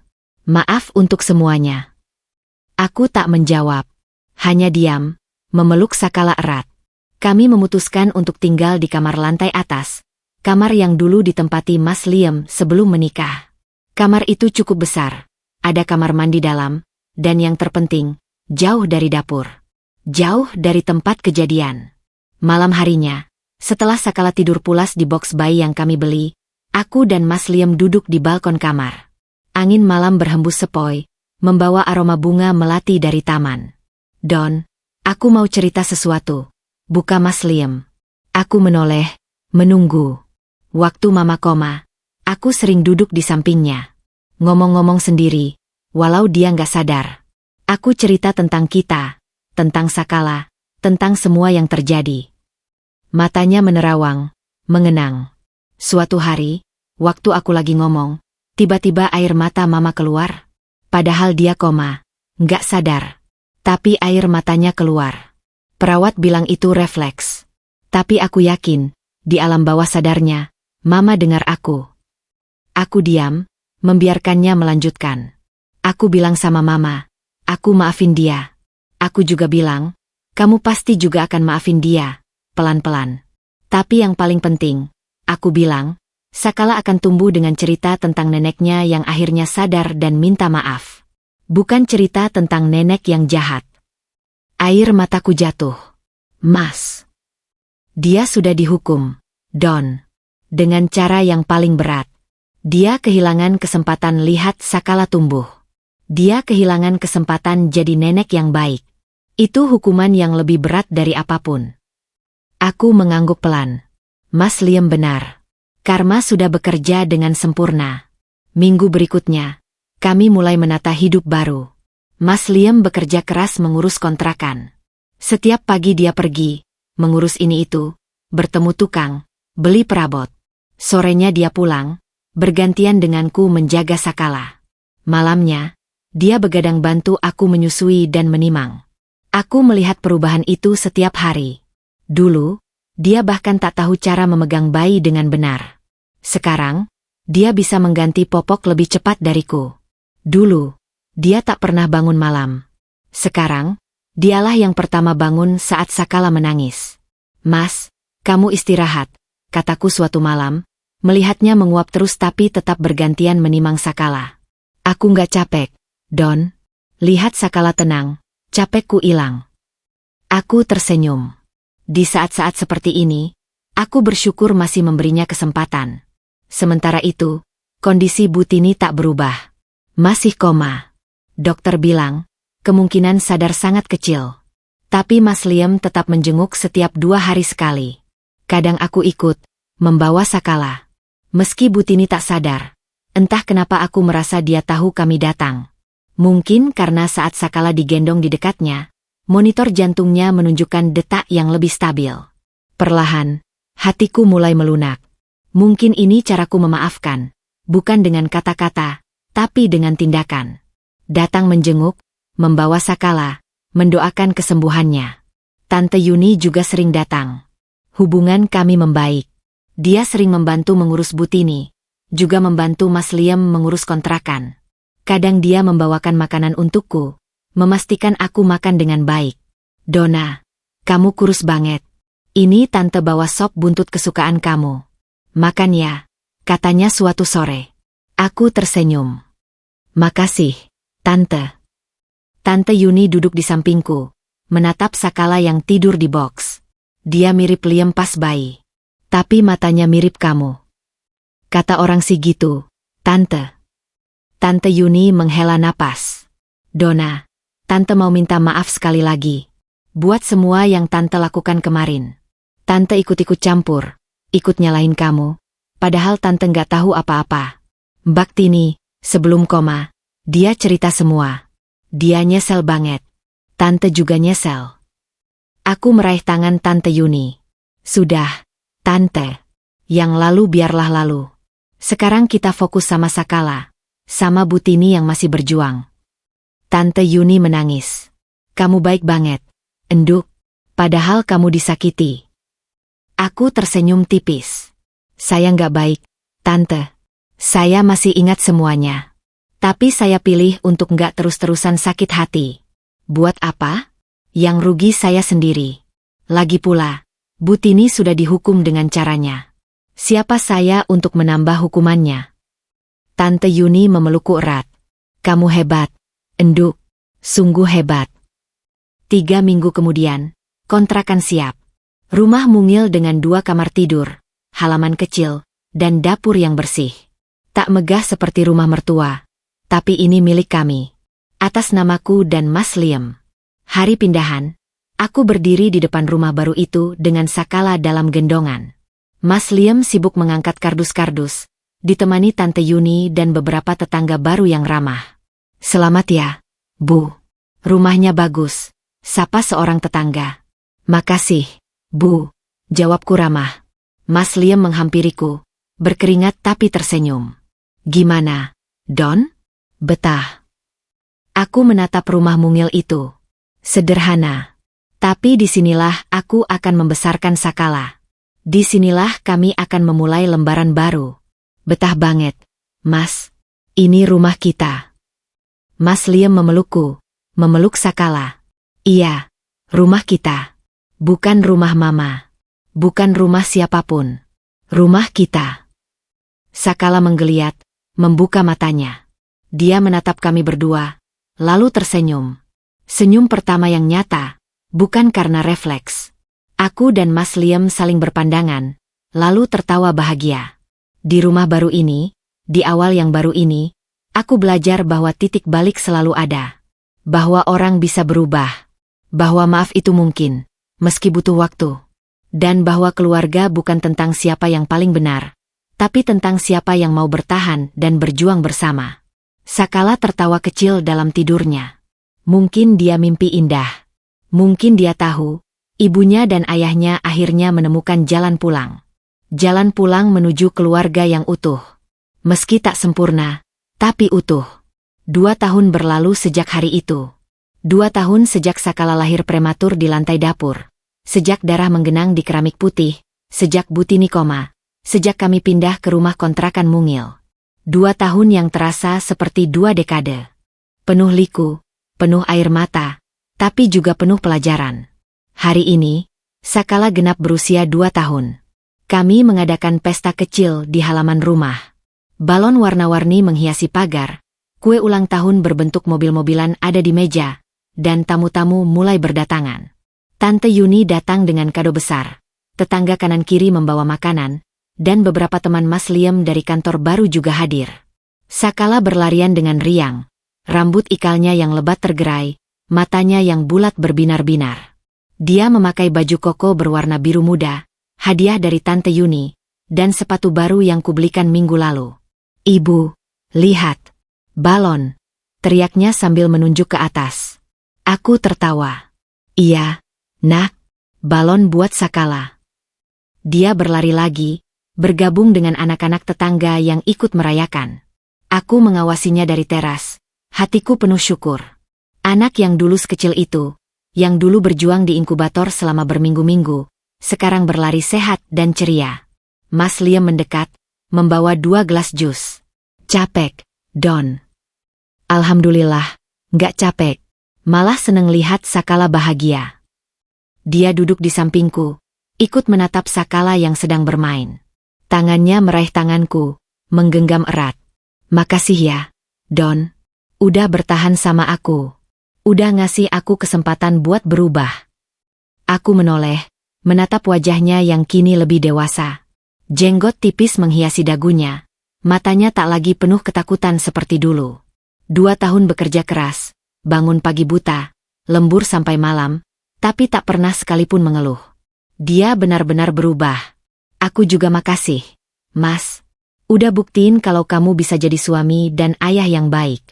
Maaf untuk semuanya. Aku tak menjawab. Hanya diam, memeluk Sakala erat. Kami memutuskan untuk tinggal di kamar lantai atas. Kamar yang dulu ditempati Mas Liam sebelum menikah. Kamar itu cukup besar. Ada kamar mandi dalam. Dan yang terpenting, jauh dari dapur. Jauh dari tempat kejadian. Malam harinya, setelah Sakala tidur pulas di box bayi yang kami beli, aku dan Mas Liam duduk di balkon kamar. Angin malam berhembus sepoi, membawa aroma bunga melati dari taman. Don, aku mau cerita sesuatu, buka Mas Liam. Aku menoleh, menunggu. Waktu Mama koma, aku sering duduk di sampingnya. Ngomong-ngomong sendiri, walau dia nggak sadar. Aku cerita tentang kita, tentang Sakala, tentang semua yang terjadi. Matanya menerawang, mengenang. Suatu hari, waktu aku lagi ngomong, tiba-tiba air mata mama keluar. Padahal dia koma, nggak sadar. Tapi air matanya keluar. Perawat bilang itu refleks. Tapi aku yakin, di alam bawah sadarnya, mama dengar aku. Aku diam, membiarkannya melanjutkan. Aku bilang sama mama, aku maafin dia. Aku juga bilang, kamu pasti juga akan maafin dia, pelan-pelan. Tapi yang paling penting, aku bilang, Sakala akan tumbuh dengan cerita tentang neneknya yang akhirnya sadar dan minta maaf. Bukan cerita tentang nenek yang jahat. Air mataku jatuh. Mas. Dia sudah dihukum, Don. Dengan cara yang paling berat. Dia kehilangan kesempatan lihat Sakala tumbuh. Dia kehilangan kesempatan jadi nenek yang baik. Itu hukuman yang lebih berat dari apapun. Aku mengangguk pelan. Mas Liam benar. Karma sudah bekerja dengan sempurna. Minggu berikutnya, kami mulai menata hidup baru. Mas Liam bekerja keras mengurus kontrakan. Setiap pagi dia pergi, mengurus ini itu, bertemu tukang, beli perabot. Sorenya dia pulang, bergantian denganku menjaga Sakala. Malamnya, dia begadang bantu aku menyusui dan menimang. Aku melihat perubahan itu setiap hari. Dulu, dia bahkan tak tahu cara memegang bayi dengan benar. Sekarang, dia bisa mengganti popok lebih cepat dariku. Dulu, dia tak pernah bangun malam. Sekarang, dialah yang pertama bangun saat Sakala menangis. Mas, kamu istirahat, kataku suatu malam, melihatnya menguap terus tapi tetap bergantian menimang Sakala. Aku nggak capek, Don. Lihat Sakala tenang, capekku hilang. Aku tersenyum. Di saat-saat seperti ini, aku bersyukur masih memberinya kesempatan. Sementara itu, kondisi Butini tak berubah. Masih koma. Dokter bilang, kemungkinan sadar sangat kecil. Tapi Mas Liam tetap menjenguk setiap 2 hari sekali. Kadang aku ikut, membawa Sakala. Meski Butini tak sadar, entah kenapa aku merasa dia tahu kami datang. Mungkin karena saat Sakala digendong di dekatnya, monitor jantungnya menunjukkan detak yang lebih stabil. Perlahan, hatiku mulai melunak. Mungkin ini caraku memaafkan, bukan dengan kata-kata, tapi dengan tindakan. Datang menjenguk, membawa Sakala, mendoakan kesembuhannya. Tante Yuni juga sering datang. Hubungan kami membaik. Dia sering membantu mengurus Butini, juga membantu Mas Liam mengurus kontrakan. Kadang dia membawakan makanan untukku, memastikan aku makan dengan baik. Donna, kamu kurus banget. Ini tante bawa sop buntut kesukaan kamu. Makan ya, katanya suatu sore. Aku tersenyum. Makasih, tante. Tante Yuni duduk di sampingku, menatap Sakala yang tidur di box. Dia mirip Liam pas bayi. Tapi matanya mirip kamu. Kata orang sih gitu, tante. Tante Yuni menghela napas. Donna, tante mau minta maaf sekali lagi. Buat semua yang tante lakukan kemarin. Tante ikut-ikut campur, ikut nyalahin kamu. Padahal tante nggak tahu apa-apa. Mbak Tini, sebelum koma, dia cerita semua. Dia nyesel banget. Tante juga nyesel. Aku meraih tangan Tante Yuni. Sudah, tante. Yang lalu biarlah lalu. Sekarang kita fokus sama Sakala. Sama Butini yang masih berjuang. Tante Yuni menangis. Kamu baik banget, enduk. Padahal kamu disakiti. Aku tersenyum tipis. Saya nggak baik, tante. Saya masih ingat semuanya. Tapi saya pilih untuk nggak terus-terusan sakit hati. Buat apa? Yang rugi saya sendiri. Lagi pula, Butini sudah dihukum dengan caranya. Siapa saya untuk menambah hukumannya? Tante Yuni memelukku erat. Kamu hebat, enduk. Sungguh hebat. 3 minggu kemudian, kontrakan siap. Rumah mungil dengan 2 kamar tidur, halaman kecil, dan dapur yang bersih. Tak megah seperti rumah mertua. Tapi ini milik kami. Atas namaku dan Mas Liam. Hari pindahan, aku berdiri di depan rumah baru itu dengan Sakala dalam gendongan. Mas Liam sibuk mengangkat kardus-kardus, ditemani Tante Yuni dan beberapa tetangga baru yang ramah. Selamat ya, Bu. Rumahnya bagus, sapa seorang tetangga. Makasih, Bu. Jawabku ramah. Mas Liam menghampiriku, berkeringat tapi tersenyum. Gimana, Don? Betah. Aku menatap rumah mungil itu. Sederhana. Tapi disinilah aku akan membesarkan Sakala. Disinilah kami akan memulai lembaran baru. Betah banget, Mas. Ini rumah kita. Mas Liam memelukku, memeluk Sakala. Iya, rumah kita. Bukan rumah Mama. Bukan rumah siapapun. Rumah kita. Sakala menggeliat, membuka matanya. Dia menatap kami berdua, lalu tersenyum. Senyum pertama yang nyata, bukan karena refleks. Aku dan Mas Liam saling berpandangan, lalu tertawa bahagia. Di rumah baru ini, di awal yang baru ini, aku belajar bahwa titik balik selalu ada. Bahwa orang bisa berubah. Bahwa maaf itu mungkin, meski butuh waktu. Dan bahwa keluarga bukan tentang siapa yang paling benar, tapi tentang siapa yang mau bertahan dan berjuang bersama. Sakala tertawa kecil dalam tidurnya. Mungkin dia mimpi indah. Mungkin dia tahu, ibunya dan ayahnya akhirnya menemukan jalan pulang. Jalan pulang menuju keluarga yang utuh. Meski tak sempurna, tapi utuh. 2 tahun berlalu sejak hari itu. 2 tahun sejak Sakala lahir prematur di lantai dapur. Sejak darah menggenang di keramik putih, sejak Butini koma, sejak kami pindah ke rumah kontrakan mungil. 2 tahun yang terasa seperti 2 dekade. Penuh liku, penuh air mata, tapi juga penuh pelajaran. Hari ini, Sakala genap berusia 2 tahun. Kami mengadakan pesta kecil di halaman rumah. Balon warna-warni menghiasi pagar, kue ulang tahun berbentuk mobil-mobilan ada di meja, dan tamu-tamu mulai berdatangan. Tante Yuni datang dengan kado besar. Tetangga kanan kiri membawa makanan, dan beberapa teman Mas Liam dari kantor baru juga hadir. Sakala berlarian dengan riang. Rambut ikalnya yang lebat tergerai, matanya yang bulat berbinar-binar. Dia memakai baju koko berwarna biru muda, hadiah dari Tante Yuni, dan sepatu baru yang kubelikan minggu lalu. Ibu, lihat. Balon, teriaknya sambil menunjuk ke atas. Aku tertawa. Iya. Nak, balon buat Sakala. Dia berlari lagi, bergabung dengan anak-anak tetangga yang ikut merayakan. Aku mengawasinya dari teras, hatiku penuh syukur. Anak yang dulu sekecil itu, yang dulu berjuang di inkubator selama berminggu-minggu, sekarang berlari sehat dan ceria. Mas Liam mendekat, membawa 2 gelas jus. Capek, Don. Alhamdulillah, nggak capek. Malah seneng lihat Sakala bahagia. Dia duduk di sampingku, ikut menatap Sakala yang sedang bermain. Tangannya meraih tanganku, menggenggam erat. Makasih ya, Don. Udah bertahan sama aku. Udah ngasih aku kesempatan buat berubah. Aku menoleh, menatap wajahnya yang kini lebih dewasa. Jenggot tipis menghiasi dagunya. Matanya tak lagi penuh ketakutan seperti dulu. 2 tahun bekerja keras, bangun pagi buta, lembur sampai malam, tapi tak pernah sekalipun mengeluh. Dia benar-benar berubah. Aku juga makasih, Mas. Udah buktiin kalau kamu bisa jadi suami dan ayah yang baik.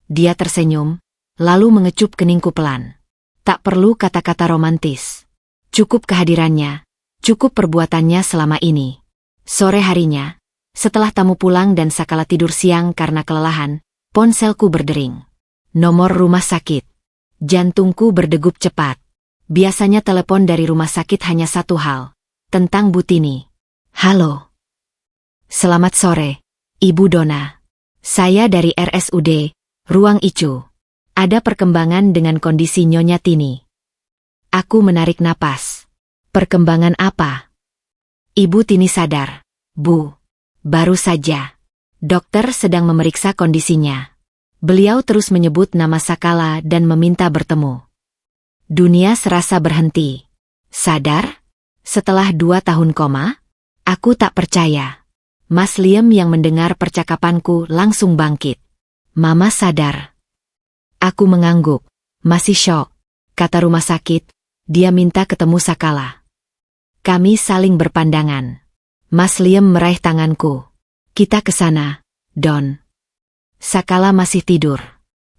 Dia tersenyum, lalu mengecup keningku pelan. Tak perlu kata-kata romantis. Cukup kehadirannya, cukup perbuatannya selama ini. Sore harinya, setelah tamu pulang dan Sakala tidur siang karena kelelahan, ponselku berdering. Nomor rumah sakit. Jantungku berdegup cepat. Biasanya telepon dari rumah sakit hanya satu hal, tentang Butini. Halo. Selamat sore, Ibu Dona. Saya dari RSUD, Ruang ICU. Ada perkembangan dengan kondisi Nyonya Tini. Aku menarik napas. Perkembangan apa? Ibu Tini sadar, Bu. Baru saja. Dokter sedang memeriksa kondisinya. Beliau terus menyebut nama Sakala dan meminta bertemu. Dunia serasa berhenti. Sadar? Setelah 2 tahun koma? Aku tak percaya. Mas Liam yang mendengar percakapanku langsung bangkit. Mama sadar. Aku mengangguk. Masih syok. Kata rumah sakit, dia minta ketemu Sakala. Kami saling berpandangan. Mas Liam meraih tanganku. Kita ke sana, Don. Sakala masih tidur.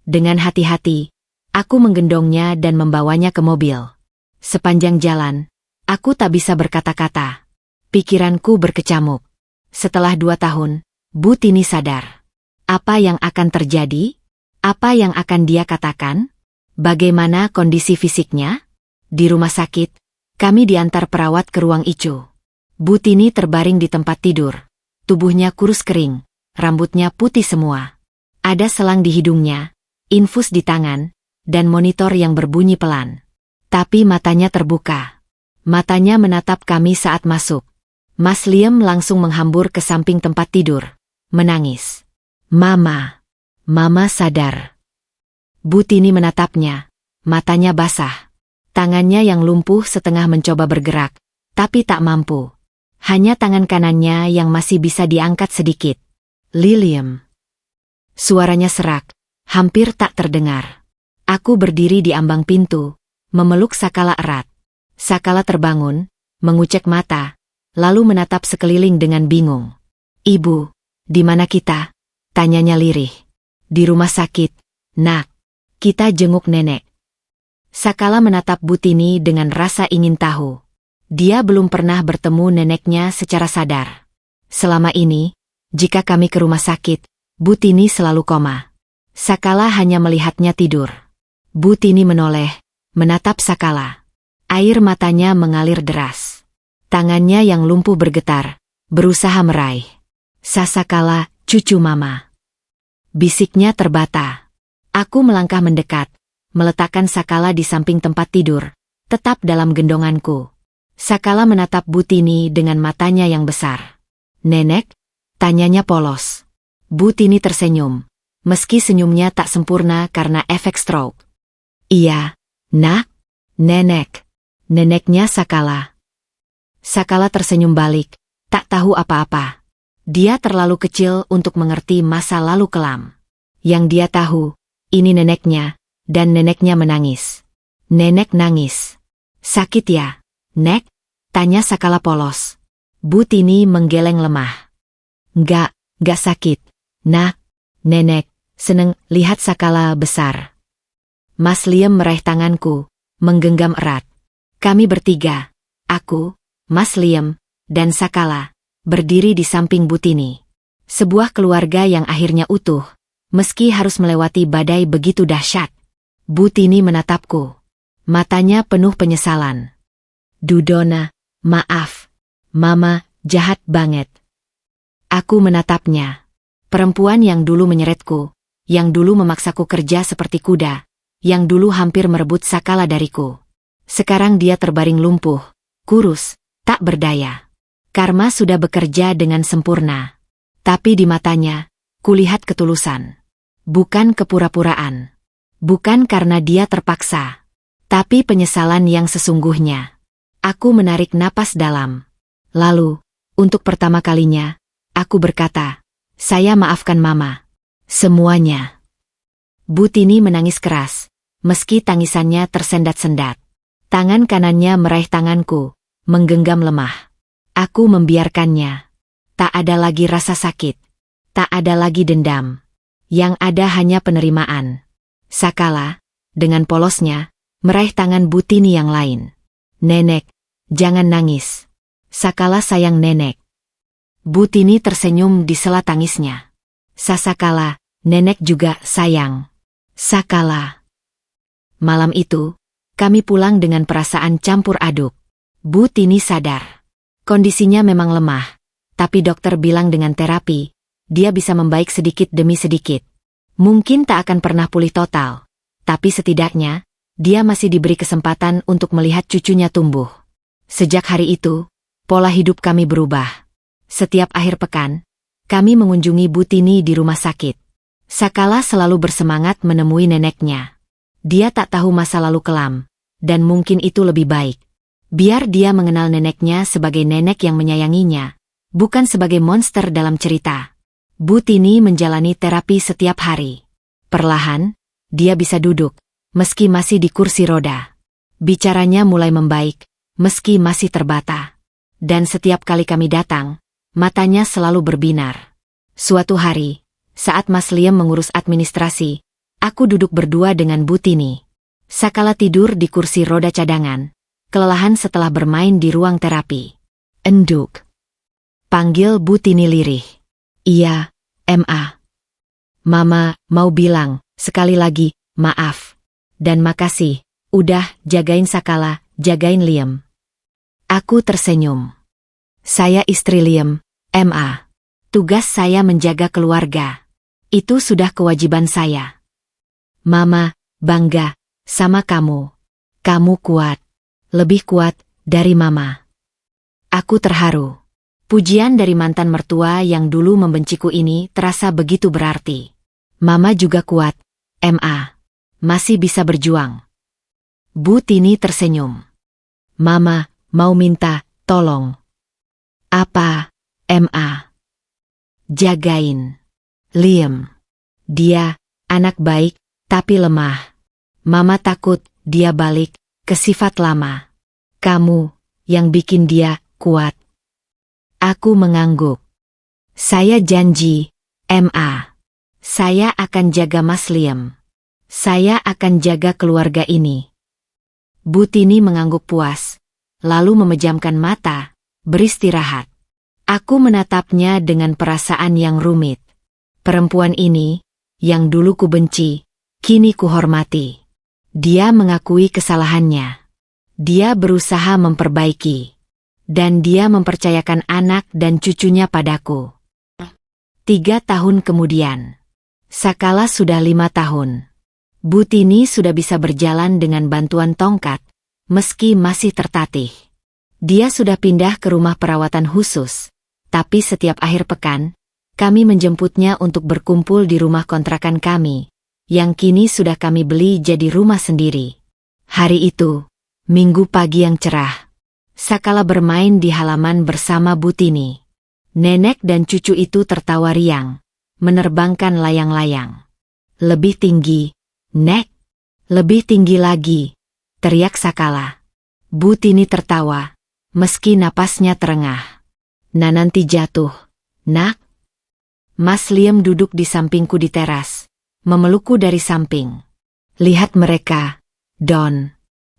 Dengan hati-hati, aku menggendongnya dan membawanya ke mobil. Sepanjang jalan, Aku tak bisa berkata-kata. Pikiranku berkecamuk. Setelah 2 tahun, Bu Tini sadar. Apa yang akan terjadi? Apa yang akan dia katakan? Bagaimana kondisi fisiknya? Di rumah sakit, kami diantar perawat ke ruang ICU. Bu Tini terbaring di tempat tidur. Tubuhnya kurus kering, rambutnya putih semua. Ada selang di hidungnya, infus di tangan, dan monitor yang berbunyi pelan. Tapi matanya terbuka. Matanya menatap kami saat masuk. Mas Liam langsung menghambur ke samping tempat tidur, menangis. Mama. Mama sadar. Bu Tini menatapnya, matanya basah. Tangannya yang lumpuh setengah mencoba bergerak, tapi tak mampu. Hanya tangan kanannya yang masih bisa diangkat sedikit. Liam. Suaranya serak, hampir tak terdengar. Aku berdiri di ambang pintu, memeluk Sakala erat. Sakala terbangun, mengucek mata, lalu menatap sekeliling dengan bingung. Ibu, di mana kita? Tanyanya lirih. Di rumah sakit, nak. Kita jenguk nenek. Sakala menatap Bu Tini dengan rasa ingin tahu. Dia belum pernah bertemu neneknya secara sadar. Selama ini, jika kami ke rumah sakit, Bu Tini selalu koma. Sakala hanya melihatnya tidur. Bu Tini menoleh, menatap Sakala. Air matanya mengalir deras. Tangannya yang lumpuh bergetar, berusaha meraih. Sakala, cucu mama. Bisiknya terbata. Aku melangkah mendekat, meletakkan Sakala di samping tempat tidur, tetap dalam gendonganku. Sakala menatap Bu Tini dengan matanya yang besar. Nenek? Tanyanya polos. Bu Tini tersenyum, meski senyumnya tak sempurna karena efek stroke. Iya, nak? Nenek. Neneknya Sakala. Sakala tersenyum balik, tak tahu apa-apa. Dia terlalu kecil untuk mengerti masa lalu kelam. Yang dia tahu, ini neneknya, dan neneknya menangis. Nenek nangis. Sakit ya? Nek? Tanya Sakala polos. Bu Tini menggeleng lemah. Enggak sakit. Nak, nenek, seneng lihat Sakala besar. Mas Liam meraih tanganku, menggenggam erat. Kami bertiga, aku, Mas Liam, dan Sakala, berdiri di samping Bu Tini. Sebuah keluarga yang akhirnya utuh, meski harus melewati badai begitu dahsyat. Bu Tini menatapku. Matanya penuh penyesalan. Dudona, maaf. Mama, jahat banget. Aku menatapnya. Perempuan yang dulu menyeretku, yang dulu memaksaku kerja seperti kuda, yang dulu hampir merebut Sakala dariku. Sekarang dia terbaring lumpuh, kurus, tak berdaya. Karma sudah bekerja dengan sempurna. Tapi di matanya, kulihat ketulusan. Bukan kepura-puraan. Bukan karena dia terpaksa. Tapi penyesalan yang sesungguhnya. Aku menarik napas dalam. Lalu, untuk pertama kalinya, aku berkata, saya maafkan Mama. Semuanya. Bu Tini menangis keras, meski tangisannya tersendat-sendat. Tangan kanannya meraih tanganku, menggenggam lemah. Aku membiarkannya. Tak ada lagi rasa sakit. Tak ada lagi dendam. Yang ada hanya penerimaan. Sakala, dengan polosnya, meraih tangan Bu Tini yang lain. Nenek, jangan nangis. Sakala sayang nenek. Bu Tini tersenyum di sela tangisnya. Sakala, nenek juga sayang. Sakala. Malam itu, kami pulang dengan perasaan campur aduk. Bu Tini sadar. Kondisinya memang lemah, tapi dokter bilang dengan terapi, dia bisa membaik sedikit demi sedikit. Mungkin tak akan pernah pulih total, tapi setidaknya, dia masih diberi kesempatan untuk melihat cucunya tumbuh. Sejak hari itu, pola hidup kami berubah. Setiap akhir pekan, kami mengunjungi Bu Tini di rumah sakit. Sakala selalu bersemangat menemui neneknya. Dia tak tahu masa lalu kelam, dan mungkin itu lebih baik. Biar dia mengenal neneknya sebagai nenek yang menyayanginya, bukan sebagai monster dalam cerita. Bu Tini menjalani terapi setiap hari. Perlahan, dia bisa duduk, meski masih di kursi roda. Bicaranya mulai membaik, meski masih terbata. Dan setiap kali kami datang, matanya selalu berbinar. Suatu hari, saat Mas Liam mengurus administrasi, aku duduk berdua dengan Bu Tini. Sakala tidur di kursi roda cadangan, kelelahan setelah bermain di ruang terapi. Enduk. Panggil Bu Tini lirih. Iya, Ma. Mama mau bilang, sekali lagi, maaf. Dan makasih, udah jagain Sakala, jagain Liam. Aku tersenyum. Saya istri Liam, Ma. Tugas saya menjaga keluarga. Itu sudah kewajiban saya. Mama, bangga sama kamu. Kamu kuat. Lebih kuat dari Mama. Aku terharu. Pujian dari mantan mertua yang dulu membenciku ini terasa begitu berarti. Mama juga kuat, Ma. Masih bisa berjuang. Bu Tini tersenyum. Mama mau minta tolong. Apa, Ma? Jagain Liam. Dia anak baik, tapi lemah. Mama takut dia balik ke sifat lama. Kamu yang bikin dia kuat. Aku mengangguk. Saya janji, Ma. Saya akan jaga Mas Liam. Saya akan jaga keluarga ini. Bu Tini mengangguk puas, lalu memejamkan mata, beristirahat. Aku menatapnya dengan perasaan yang rumit. Perempuan ini, yang dulu ku benci, kini ku hormati. Dia mengakui kesalahannya. Dia berusaha memperbaiki. Dan dia mempercayakan anak dan cucunya padaku. 3 tahun kemudian. Sakala sudah 5 tahun. Bu Tini sudah bisa berjalan dengan bantuan tongkat, meski masih tertatih. Dia sudah pindah ke rumah perawatan khusus, tapi setiap akhir pekan, kami menjemputnya untuk berkumpul di rumah kontrakan kami, yang kini sudah kami beli jadi rumah sendiri. Hari itu, Minggu pagi yang cerah. Sakala bermain di halaman bersama Bu Tini. Nenek dan cucu itu tertawa riang, menerbangkan layang-layang. Lebih tinggi, Nek. Lebih tinggi lagi, teriak Sakala. Bu Tini tertawa, meski napasnya terengah. Nanti jatuh, Nak. Mas Liam duduk di sampingku di teras, memelukku dari samping. Lihat mereka, Don.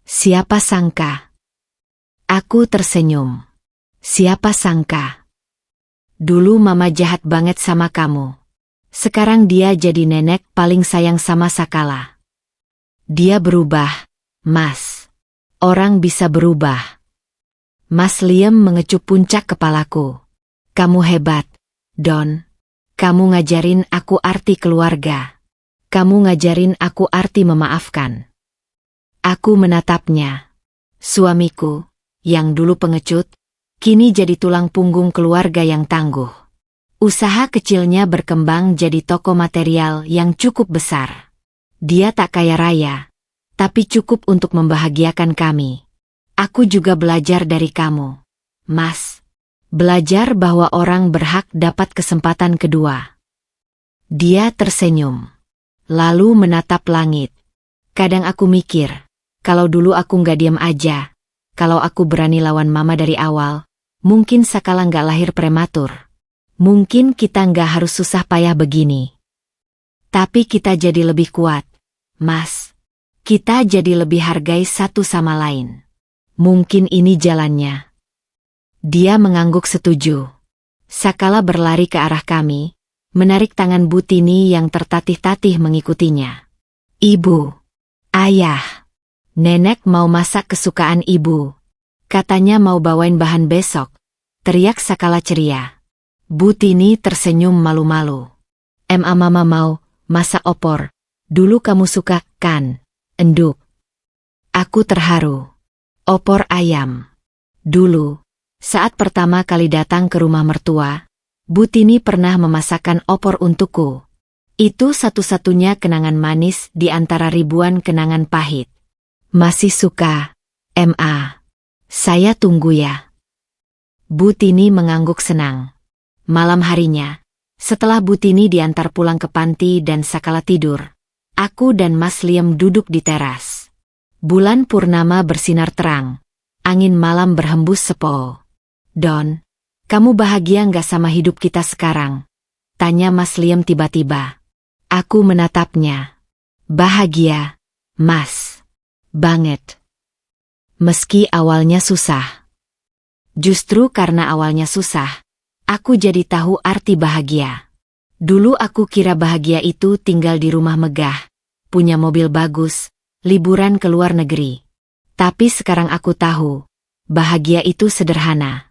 Siapa sangka? Aku tersenyum. Siapa sangka? Dulu Mama jahat banget sama kamu. Sekarang dia jadi nenek paling sayang sama Sakala. Dia berubah, Mas. Orang bisa berubah. Mas Liam mengecup puncak kepalaku. Kamu hebat, Don. Kamu ngajarin aku arti keluarga. Kamu ngajarin aku arti memaafkan. Aku menatapnya. Suamiku, yang dulu pengecut, kini jadi tulang punggung keluarga yang tangguh. Usaha kecilnya berkembang jadi toko material yang cukup besar. Dia tak kaya raya, tapi cukup untuk membahagiakan kami. Aku juga belajar dari kamu, Mas. Belajar bahwa orang berhak dapat kesempatan kedua. Dia tersenyum, lalu menatap langit. Kadang aku mikir, kalau dulu aku nggak diam aja, kalau aku berani lawan Mama dari awal, mungkin Sakala nggak lahir prematur. Mungkin kita nggak harus susah payah begini. Tapi kita jadi lebih kuat, Mas. Kita jadi lebih hargai satu sama lain. Mungkin ini jalannya. Dia mengangguk setuju. Sakala berlari ke arah kami, menarik tangan Bu Tini yang tertatih-tatih mengikutinya. Ibu, Ayah, Nenek mau masak kesukaan Ibu. Katanya mau bawain bahan besok, teriak Sakala ceria. Bu Tini tersenyum malu-malu. Mama mau masak opor. Dulu kamu suka, kan? Enduk. Aku terharu. Opor ayam. Dulu, saat pertama kali datang ke rumah mertua, Bu Tini pernah memasakkan opor untukku. Itu satu-satunya kenangan manis di antara ribuan kenangan pahit. Masih suka, Ma. Saya tunggu ya. Bu Tini mengangguk senang. Malam harinya, setelah Bu Tini diantar pulang ke panti dan Sakala tidur, aku dan Mas Liam duduk di teras. Bulan purnama bersinar terang. Angin malam berhembus sepoi. Don, kamu bahagia nggak sama hidup kita sekarang? Tanya Mas Liam tiba-tiba. Aku menatapnya. Bahagia, Mas. Banget. Meski awalnya susah. Justru karena awalnya susah, aku jadi tahu arti bahagia. Dulu aku kira bahagia itu tinggal di rumah megah, punya mobil bagus, liburan ke luar negeri. Tapi sekarang aku tahu, bahagia itu sederhana.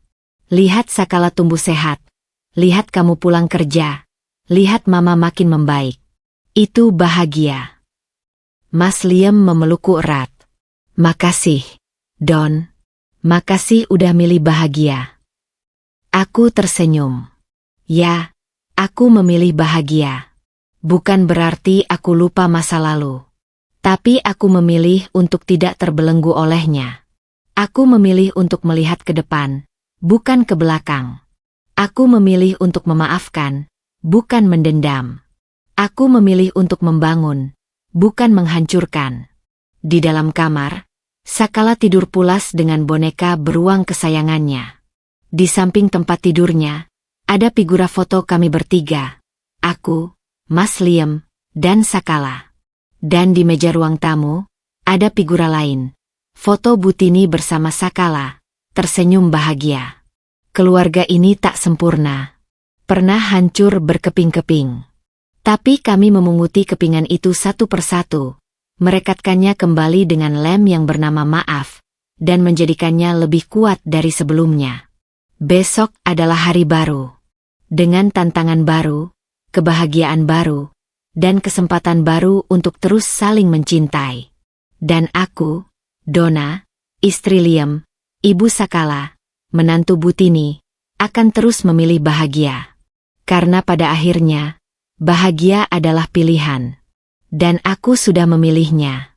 Lihat Sakala tumbuh sehat, lihat kamu pulang kerja, lihat mama makin membaik. Itu bahagia. Mas Liam memelukku erat. Makasih, Don. Makasih udah milih bahagia. Aku tersenyum. Ya, aku memilih bahagia. Bukan berarti aku lupa masa lalu. Tapi aku memilih untuk tidak terbelenggu olehnya. Aku memilih untuk melihat ke depan, bukan ke belakang. Aku memilih untuk memaafkan, bukan mendendam. Aku memilih untuk membangun, bukan menghancurkan. Di dalam kamar, Sakala tidur pulas dengan boneka beruang kesayangannya. Di samping tempat tidurnya, ada figura foto kami bertiga. Aku, Mas Liam, dan Sakala. Dan di meja ruang tamu, ada figura lain. Foto Butini bersama Sakala, tersenyum bahagia. Keluarga ini tak sempurna. Pernah hancur berkeping-keping. Tapi kami memunguti kepingan itu satu persatu, merekatkannya kembali dengan lem yang bernama maaf, dan menjadikannya lebih kuat dari sebelumnya. Besok adalah hari baru. Dengan tantangan baru, kebahagiaan baru, dan kesempatan baru untuk terus saling mencintai. Dan aku, Donna, istri Liam, ibu Sakala, menantu Butini, akan terus memilih bahagia. Karena pada akhirnya, bahagia adalah pilihan. Dan aku sudah memilihnya.